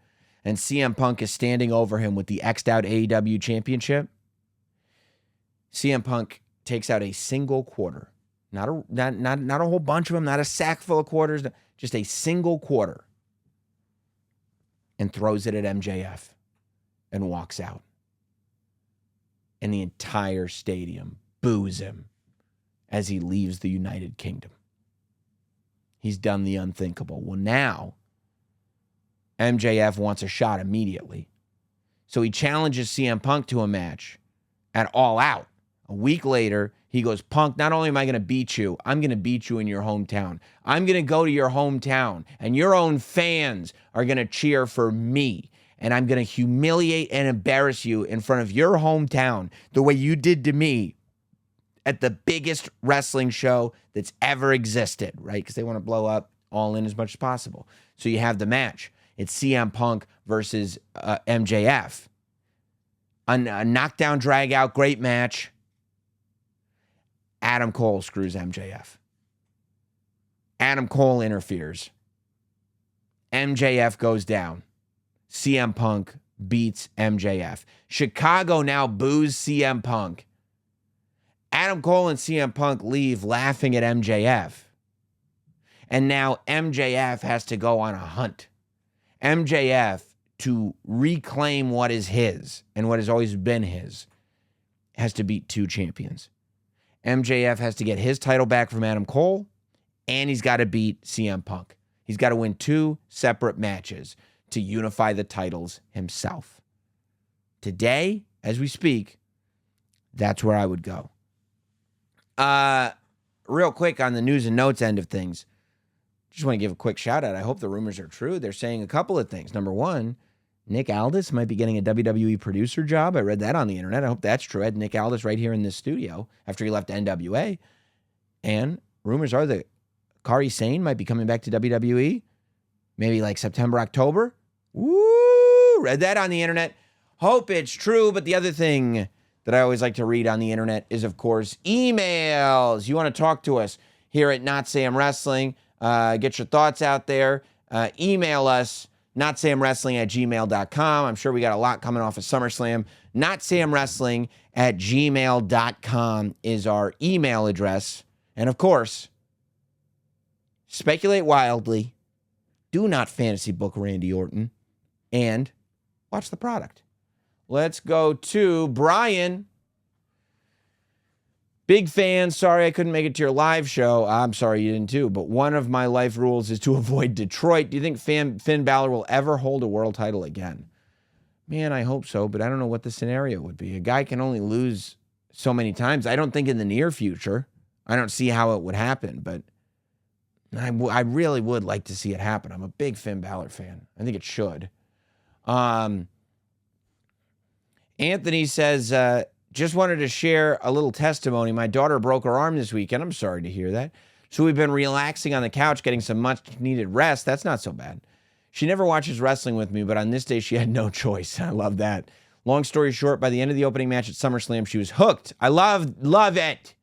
and CM Punk is standing over him with the X'd out AEW championship, CM Punk takes out a single quarter. Not a whole bunch of them, not a sack full of quarters, just a single quarter, and throws it at MJF and walks out. And the entire stadium boos him as he leaves the United Kingdom. He's done the unthinkable. Well, now MJF wants a shot immediately. So he challenges CM Punk to a match at All Out. A week later, he goes, Punk, not only am I going to beat you, I'm going to beat you in your hometown. I'm going to go to your hometown, and your own fans are going to cheer for me. And I'm going to humiliate and embarrass you in front of your hometown the way you did to me at the biggest wrestling show that's ever existed, right? Because they want to blow up All In as much as possible. So you have the match. It's CM Punk versus MJF. A knockdown, drag out, great match. Adam Cole screws MJF. Adam Cole interferes. MJF goes down. CM Punk beats MJF. Chicago now boos CM Punk. Adam Cole and CM Punk leave laughing at MJF. And now MJF has to go on a hunt. MJF, to reclaim what is his and what has always been his, has to beat 2 champions. MJF has to get his title back from Adam Cole, and he's got to beat CM Punk. He's got to win 2 separate matches to unify the titles himself. Today, as we speak, that's where I would go. Real quick on the news and notes end of things, just want to give a quick shout out. I hope the rumors are true. They're saying a couple of things. Number one, Nick Aldis might be getting a WWE producer job. I read that on the internet. I hope that's true. I had Nick Aldis right here in this studio after he left NWA. And rumors are that Kairi Sane might be coming back to WWE, maybe like September, October. Woo! Read that on the internet. Hope it's true. But the other thing that I always like to read on the internet is, of course, emails. You want to talk to us here at Notsam Wrestling. Get your thoughts out there. Email us, notsamwrestling@gmail.com. I'm sure we got a lot coming off of SummerSlam. Notsamwrestling@gmail.com is our email address. And of course, speculate wildly. Do not fantasy book Randy Orton. And watch the product. Let's go to Brian. Big fan. Sorry I couldn't make it to your live show. I'm sorry you didn't too. But one of my life rules is to avoid Detroit. Do you think Finn Balor will ever hold a world title again? Man, I hope so, but I don't know what the scenario would be. A guy can only lose so many times. I don't think in the near future. I don't see how it would happen, but I really would like to see it happen. I'm a big Finn Balor fan. I think it should. Anthony says, just wanted to share a little testimony. My daughter broke her arm this weekend. I'm sorry to hear that. So we've been relaxing on the couch, getting some much needed rest. That's not so bad. She never watches wrestling with me, but on this day, she had no choice. I love that. Long story short, by the end of the opening match at SummerSlam, she was hooked. I love it.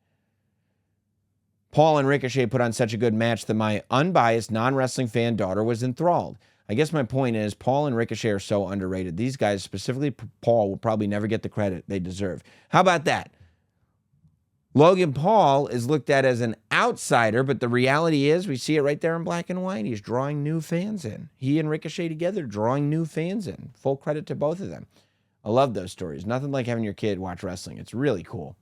Paul and Ricochet put on such a good match that my unbiased, non-wrestling fan daughter was enthralled. I guess my point is Paul and Ricochet are so underrated. These guys, specifically Paul, will probably never get the credit they deserve. How about that? Logan Paul is looked at as an outsider, but the reality is we see it right there in black and white. He's drawing new fans in. He and Ricochet together drawing new fans in. Full credit to both of them. I love those stories. Nothing like having your kid watch wrestling. It's really cool.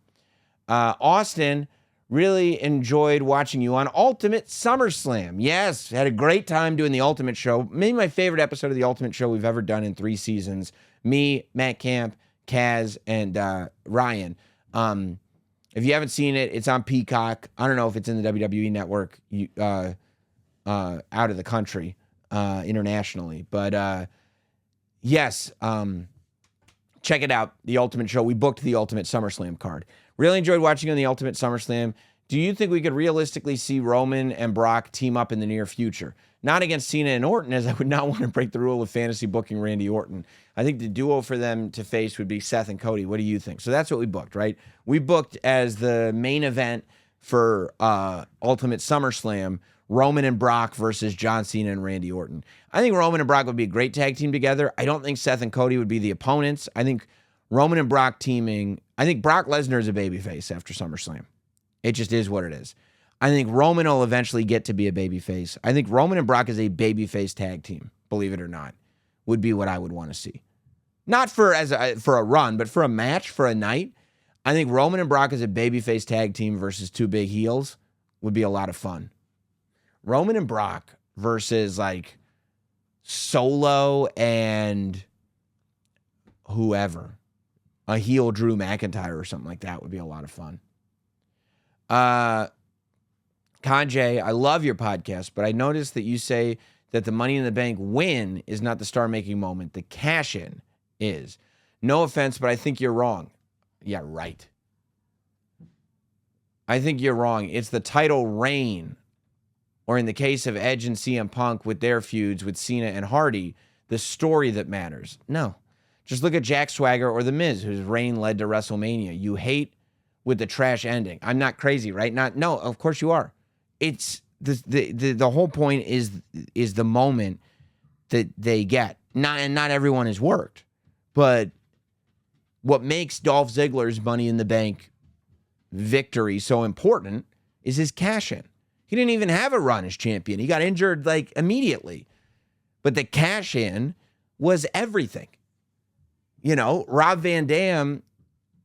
Austin, really enjoyed watching you on Ultimate SummerSlam. Yes, had a great time doing the Ultimate Show. Maybe my favorite episode of the Ultimate Show we've ever done in 3 seasons. Me, Matt Camp, Kaz, and Ryan. If you haven't seen it, it's on Peacock. I don't know if it's in the WWE network out of the country internationally. But yes, check it out, The Ultimate Show. We booked the Ultimate SummerSlam card. Really enjoyed watching on the Ultimate SummerSlam. Do you think we could realistically see Roman and Brock team up in the near future? Not against Cena and Orton, as I would not want to break the rule of fantasy booking Randy Orton. I think the duo for them to face would be Seth and Cody. What do you think? So that's what we booked, right? We booked as the main event for Ultimate SummerSlam, Roman and Brock versus John Cena and Randy Orton. I think Roman and Brock would be a great tag team together. I don't think Seth and Cody would be the opponents. I think Roman and Brock teaming, I think Brock Lesnar is a babyface after SummerSlam. It just is what it is. I think Roman will eventually get to be a babyface. I think Roman and Brock is a babyface tag team, believe it or not, would be what I would want to see. Not for a run, but for a match, for a night. I think Roman and Brock as a babyface tag team versus 2 big heels would be a lot of fun. Roman and Brock versus like Solo and whoever. A heel Drew McIntyre or something like that would be a lot of fun. Kanjay, I love your podcast, but I noticed that you say that the Money in the Bank win is not the star-making moment. The cash-in is. No offense, but I think you're wrong. Yeah, right. I think you're wrong. It's the title reign, or in the case of Edge and CM Punk with their feuds with Cena and Hardy, the story that matters. No. Just look at Jack Swagger or The Miz, whose reign led to WrestleMania. You hate with the trash ending. I'm not crazy, right? No, of course you are. It's the whole point is the moment that they get. Not everyone has worked, but what makes Dolph Ziggler's Money in the Bank victory so important is his cash-in. He didn't even have a run as champion. He got injured like immediately, but the cash-in was everything. You know, Rob Van Dam,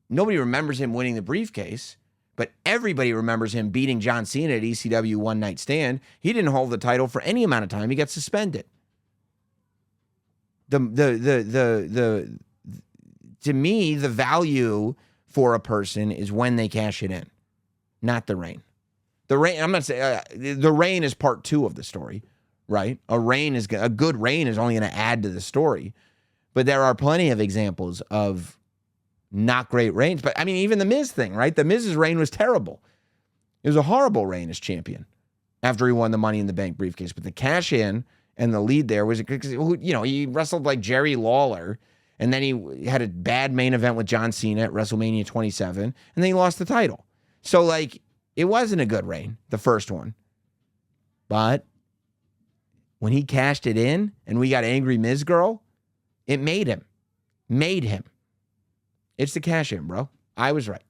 nobody remembers him winning the briefcase, but everybody remembers him beating John Cena at ECW One Night Stand. He didn't hold the title for any amount of time. He got suspended. To me, the value for a person is when they cash it in, not the reign. The reign, I'm not saying the reign is part 2 of the story, right? A good reign is only going to add to the story. But there are plenty of examples of not great reigns. But, I mean, even the Miz thing, right? The Miz's reign was terrible. It was a horrible reign as champion after he won the Money in the Bank briefcase. But the cash-in and the lead there was, you know, he wrestled like Jerry Lawler, and then he had a bad main event with John Cena at WrestleMania 27, and then he lost the title. So, like, it wasn't a good reign, the first one. But when he cashed it in and we got Angry Miz Girl, it made him. Made him. It's the cash in, bro. I was right.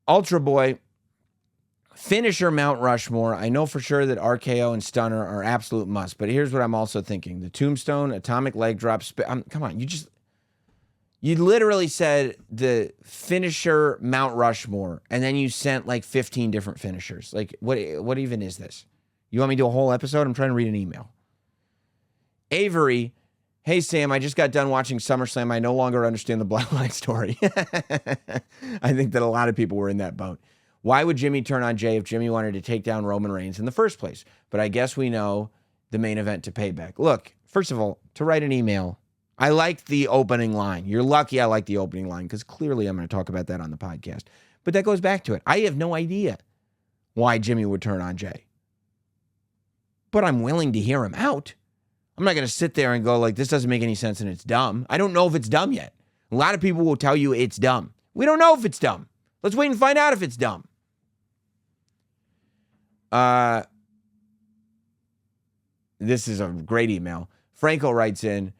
Ultra Boy, Finisher Mount Rushmore. I know for sure that RKO and Stunner are absolute must, but here's what I'm also thinking. The Tombstone, Atomic Leg Drop. Come on, you literally said the finisher Mount Rushmore, and then you sent like 15 different finishers. Like, what even is this? You want me to do a whole episode? I'm trying to read an email. Avery, hey, Sam, I just got done watching SummerSlam. I no longer understand the Bloodline story. I think that a lot of people were in that boat. Why would Jimmy turn on Jey if Jimmy wanted to take down Roman Reigns in the first place? But I guess we know the main event to Payback. Look, first of all, to write an email, I like the opening line. You're lucky I like the opening line because clearly I'm going to talk about that on the podcast. But that goes back to it. I have no idea why Jimmy would turn on Jey. But I'm willing to hear him out. I'm not going to sit there and go like, this doesn't make any sense and it's dumb. I don't know if it's dumb yet. A lot of people will tell you it's dumb. We don't know if it's dumb. Let's wait and find out if it's dumb. This is a great email. Franco writes in,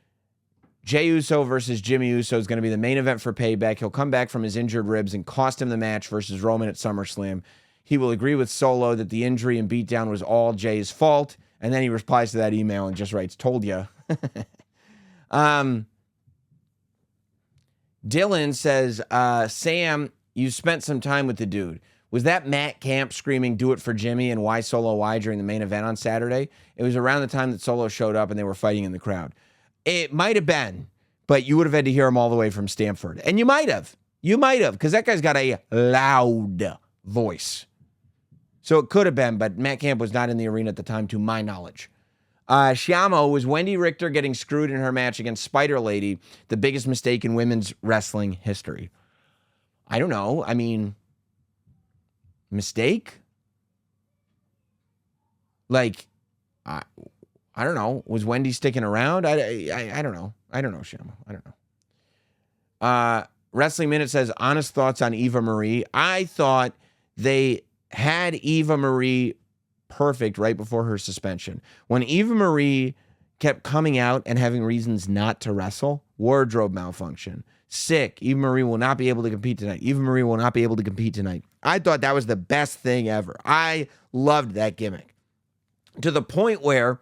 Jey Uso versus Jimmy Uso is going to be the main event for Payback. He'll come back from his injured ribs and cost him the match versus Roman at SummerSlam. He will agree with Solo that the injury and beatdown was all Jay's fault. And then he replies to that email and just writes, told ya. Dylan says, Sam, you spent some time with the dude. Was that Matt Camp screaming, do it for Jimmy and why Solo why during the main event on Saturday? It was around the time that Solo showed up and they were fighting in the crowd. It might have been, but you would have had to hear him all the way from Stamford. And you might have. Because that guy's got a loud voice. So it could have been, but Matt Camp was not in the arena at the time, to my knowledge. Shiamo, was Wendy Richter getting screwed in her match against Spider Lady the biggest mistake in women's wrestling history? I don't know. I mean, mistake? Like, I don't know. Was Wendy sticking around? I don't know. I don't know, Shiamo. I don't know. Wrestling Minute says, honest thoughts on Eva Marie. I thought they had Eva Marie perfect right before her suspension. When Eva Marie kept coming out and having reasons not to wrestle, wardrobe malfunction, sick, Eva Marie will not be able to compete tonight. Eva Marie will not be able to compete tonight. I thought that was the best thing ever. I loved that gimmick. To the point where,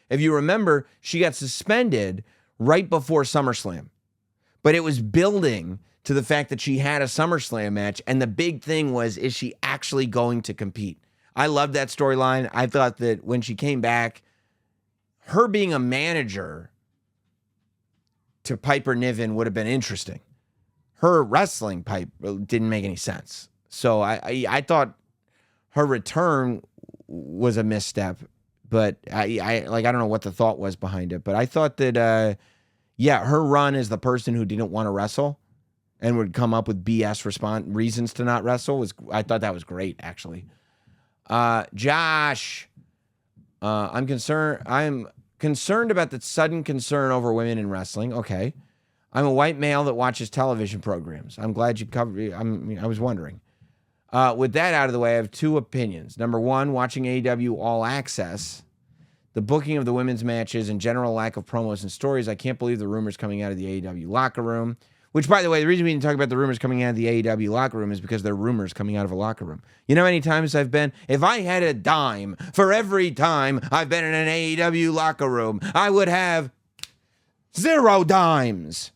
if you remember, she got suspended right before SummerSlam. But it was building to the fact that she had a SummerSlam match, and the big thing was, is she actually going to compete? I loved that storyline. I thought that when she came back, her being a manager to Piper Niven would have been interesting. Her wrestling pipe didn't make any sense. So I thought her return was a misstep, but I don't know what the thought was behind it, but I thought that, her run as the person who didn't want to wrestle and would come up with BS reasons to not wrestle I thought that was great, actually. Josh, I'm concerned about the sudden concern over women in wrestling. Okay. I'm a white male that watches television programs. I'm glad you covered. I was wondering. With that out of the way, I have two opinions. Number one, watching AEW All Access, the booking of the women's matches and general lack of promos and stories. I can't believe the rumors coming out of the AEW locker room. Which, by the way, the reason we didn't talk about the rumors coming out of the AEW locker room is because they're rumors coming out of a locker room. You know how many times I've been? If I had a dime for every time I've been in an AEW locker room, I would have 0 dimes.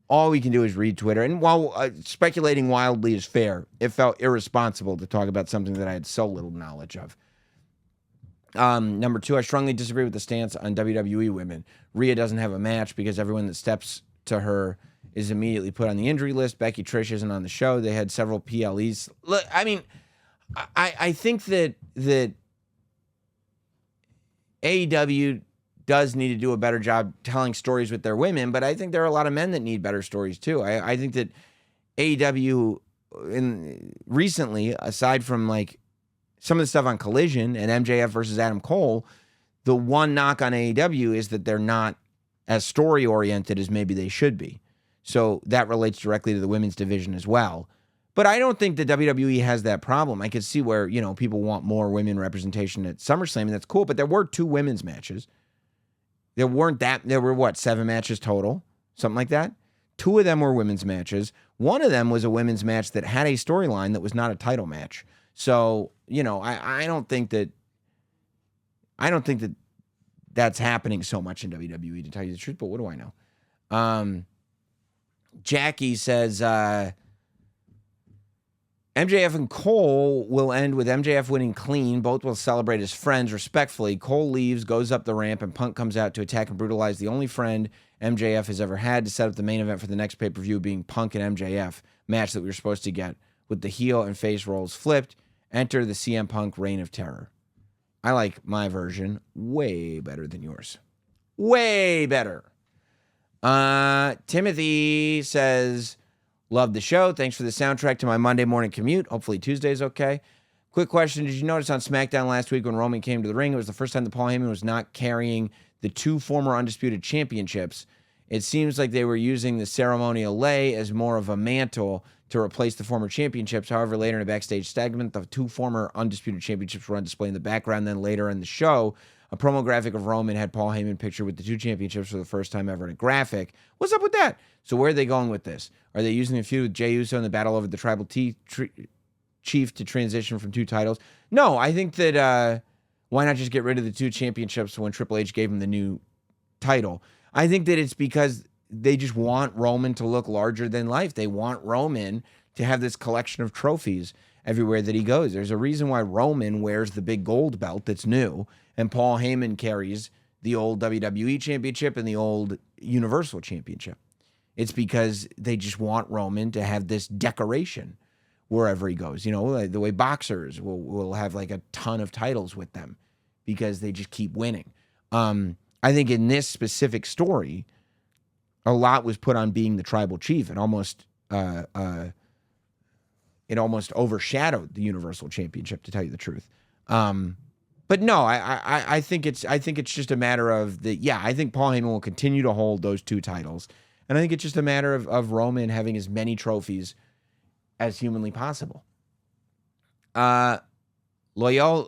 All we can do is read Twitter. And while speculating wildly is fair, it felt irresponsible to talk about something that I had so little knowledge of. Number two, I strongly disagree with the stance on WWE women. Rhea doesn't have a match because everyone that steps to her is immediately put on the injury list. Becky Trish isn't on the show. They had several PLEs. Look, I mean, I think that AEW does need to do a better job telling stories with their women, but I think there are a lot of men that need better stories too. I think that AEW recently, aside from like some of the stuff on Collision and MJF versus Adam Cole, the one knock on AEW is that they're not as story-oriented as maybe they should be. So that relates directly to the women's division as well. But I don't think the WWE has that problem. I could see where, people want more women representation at SummerSlam, and that's cool, but there were 2 women's matches. There were 7 matches total? Something like that? 2 of them were women's matches. One of them was a women's match that had a storyline that was not a title match. So, I don't think that that's happening so much in WWE, to tell you the truth, but what do I know? Jackie says, MJF and Cole will end with MJF winning clean. Both will celebrate as friends respectfully. Cole leaves, goes up the ramp, and Punk comes out to attack and brutalize the only friend MJF has ever had, to set up the main event for the next pay-per-view, being Punk and MJF match that we were supposed to get, with the heel and face roles flipped. Enter the CM Punk Reign of Terror. I like my version way better than yours. Way better. Timothy says, love the show. Thanks for the soundtrack to my Monday morning commute. Hopefully Tuesday's okay. Quick question. Did you notice on SmackDown last week when Roman came to the ring, it was the first time that Paul Heyman was not carrying the two former undisputed championships? It seems like they were using the ceremonial lay as more of a mantle to replace the former championships. However, later in a backstage segment, the two former undisputed championships were on display in the background. Then later in the show, a promo graphic of Roman had Paul Heyman pictured with the two championships for the first time ever in a graphic. What's up with that? So where are they going with this? Are they using the feud with Jey Uso in the battle over the tribal chief to transition from two titles? No, I think that why not just get rid of the two championships when Triple H gave him the new title? I think that it's because they just want Roman to look larger than life. They want Roman to have this collection of trophies everywhere that he goes. There's a reason why Roman wears the big gold belt that's new, and Paul Heyman carries the old WWE Championship and the old Universal Championship. It's because they just want Roman to have this decoration wherever he goes. Like the way boxers will have like a ton of titles with them because they just keep winning. I think in this specific story, a lot was put on being the tribal chief. It almost overshadowed the Universal Championship, to tell you the truth. But no, I think it's just a matter of I think Paul Heyman will continue to hold those two titles. And I think it's just a matter of Roman having as many trophies as humanly possible. Loyola,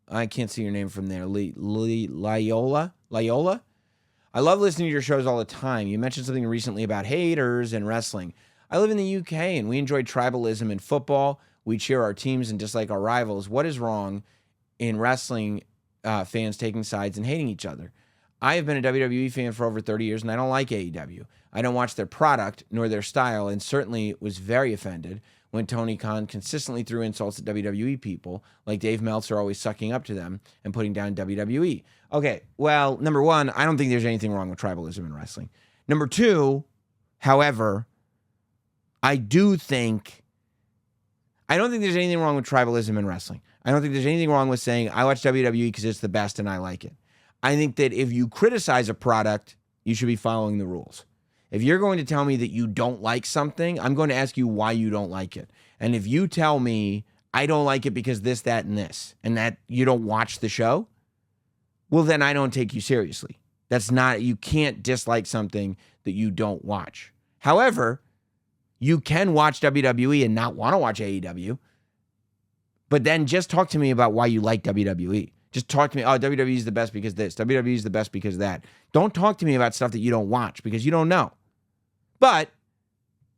I can't see your name from there. Loyola? I love listening to your shows all the time. You mentioned something recently about haters and wrestling. I live in the UK, and we enjoy tribalism in football. We cheer our teams and dislike our rivals. What is wrong in wrestling fans taking sides and hating each other? I have been a WWE fan for over 30 years, and I don't like AEW. I don't watch their product nor their style, and certainly was very offended when Tony Khan consistently threw insults at WWE people, like Dave Meltzer always sucking up to them and putting down WWE. Okay, well, number one, I don't think there's anything wrong with tribalism in wrestling. Number two, however, I don't think there's anything wrong with tribalism in wrestling. I don't think there's anything wrong with saying, I watch WWE because it's the best and I like it. I think that if you criticize a product, you should be following the rules. If you're going to tell me that you don't like something, I'm going to ask you why you don't like it. And if you tell me, I don't like it because this, that, and this, and that you don't watch the show, well, then I don't take you seriously. You can't dislike something that you don't watch. However, you can watch WWE and not want to watch AEW, but then just talk to me about why you like WWE. Just talk to me, WWE is the best because this, WWE is the best because that. Don't talk to me about stuff that you don't watch because you don't know. But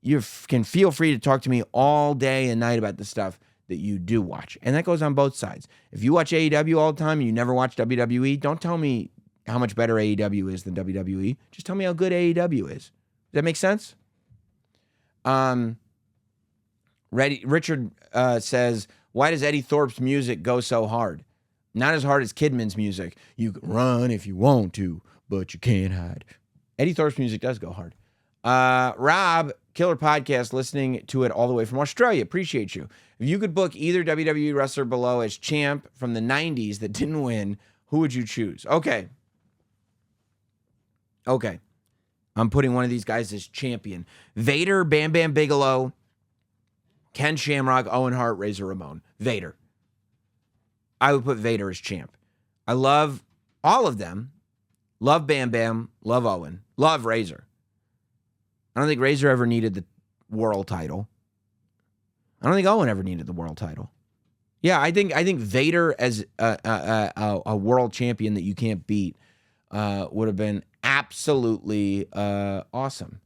you can feel free to talk to me all day and night about the stuff that you do watch. And that goes on both sides. If you watch AEW all the time and you never watch WWE, don't tell me how much better AEW is than WWE. Just tell me how good AEW is. Does that make sense? Richard says, why does Eddie Thorpe's music go so hard? Not as hard as Kidman's music. You can run if you want to, but you can't hide. Eddie Thorpe's music does go hard. Rob, killer podcast, listening to it all the way from Australia. Appreciate you. If you could book either WWE wrestler below as champ from the 90s that didn't win, who would you choose? Okay. I'm putting one of these guys as champion. Vader, Bam Bam Bigelow, Ken Shamrock, Owen Hart, Razor Ramon. Vader. I would put Vader as champ. I love all of them. Love Bam Bam. Love Owen. Love Razor. I don't think Razor ever needed the world title. I don't think Owen ever needed the world title. Yeah, I think Vader as a world champion that you can't beat would have been absolutely awesome.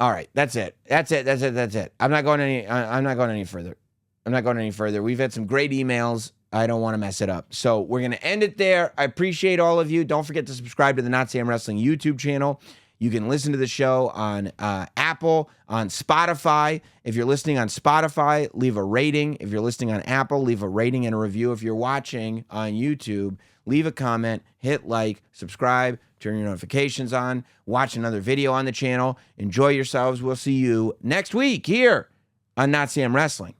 All right, that's it. That's it. I'm not going any further. We've had some great emails. I don't want to mess it up. So we're going to end it there. I appreciate all of you. Don't forget to subscribe to the Notsam Wrestling YouTube channel. You can listen to the show on Apple, on Spotify. If you're listening on Spotify, leave a rating. If you're listening on Apple, leave a rating and a review. If you're watching on YouTube, leave a comment, hit like, subscribe, turn your notifications on, watch another video on the channel. Enjoy yourselves. We'll see you next week here on Notsam Wrestling.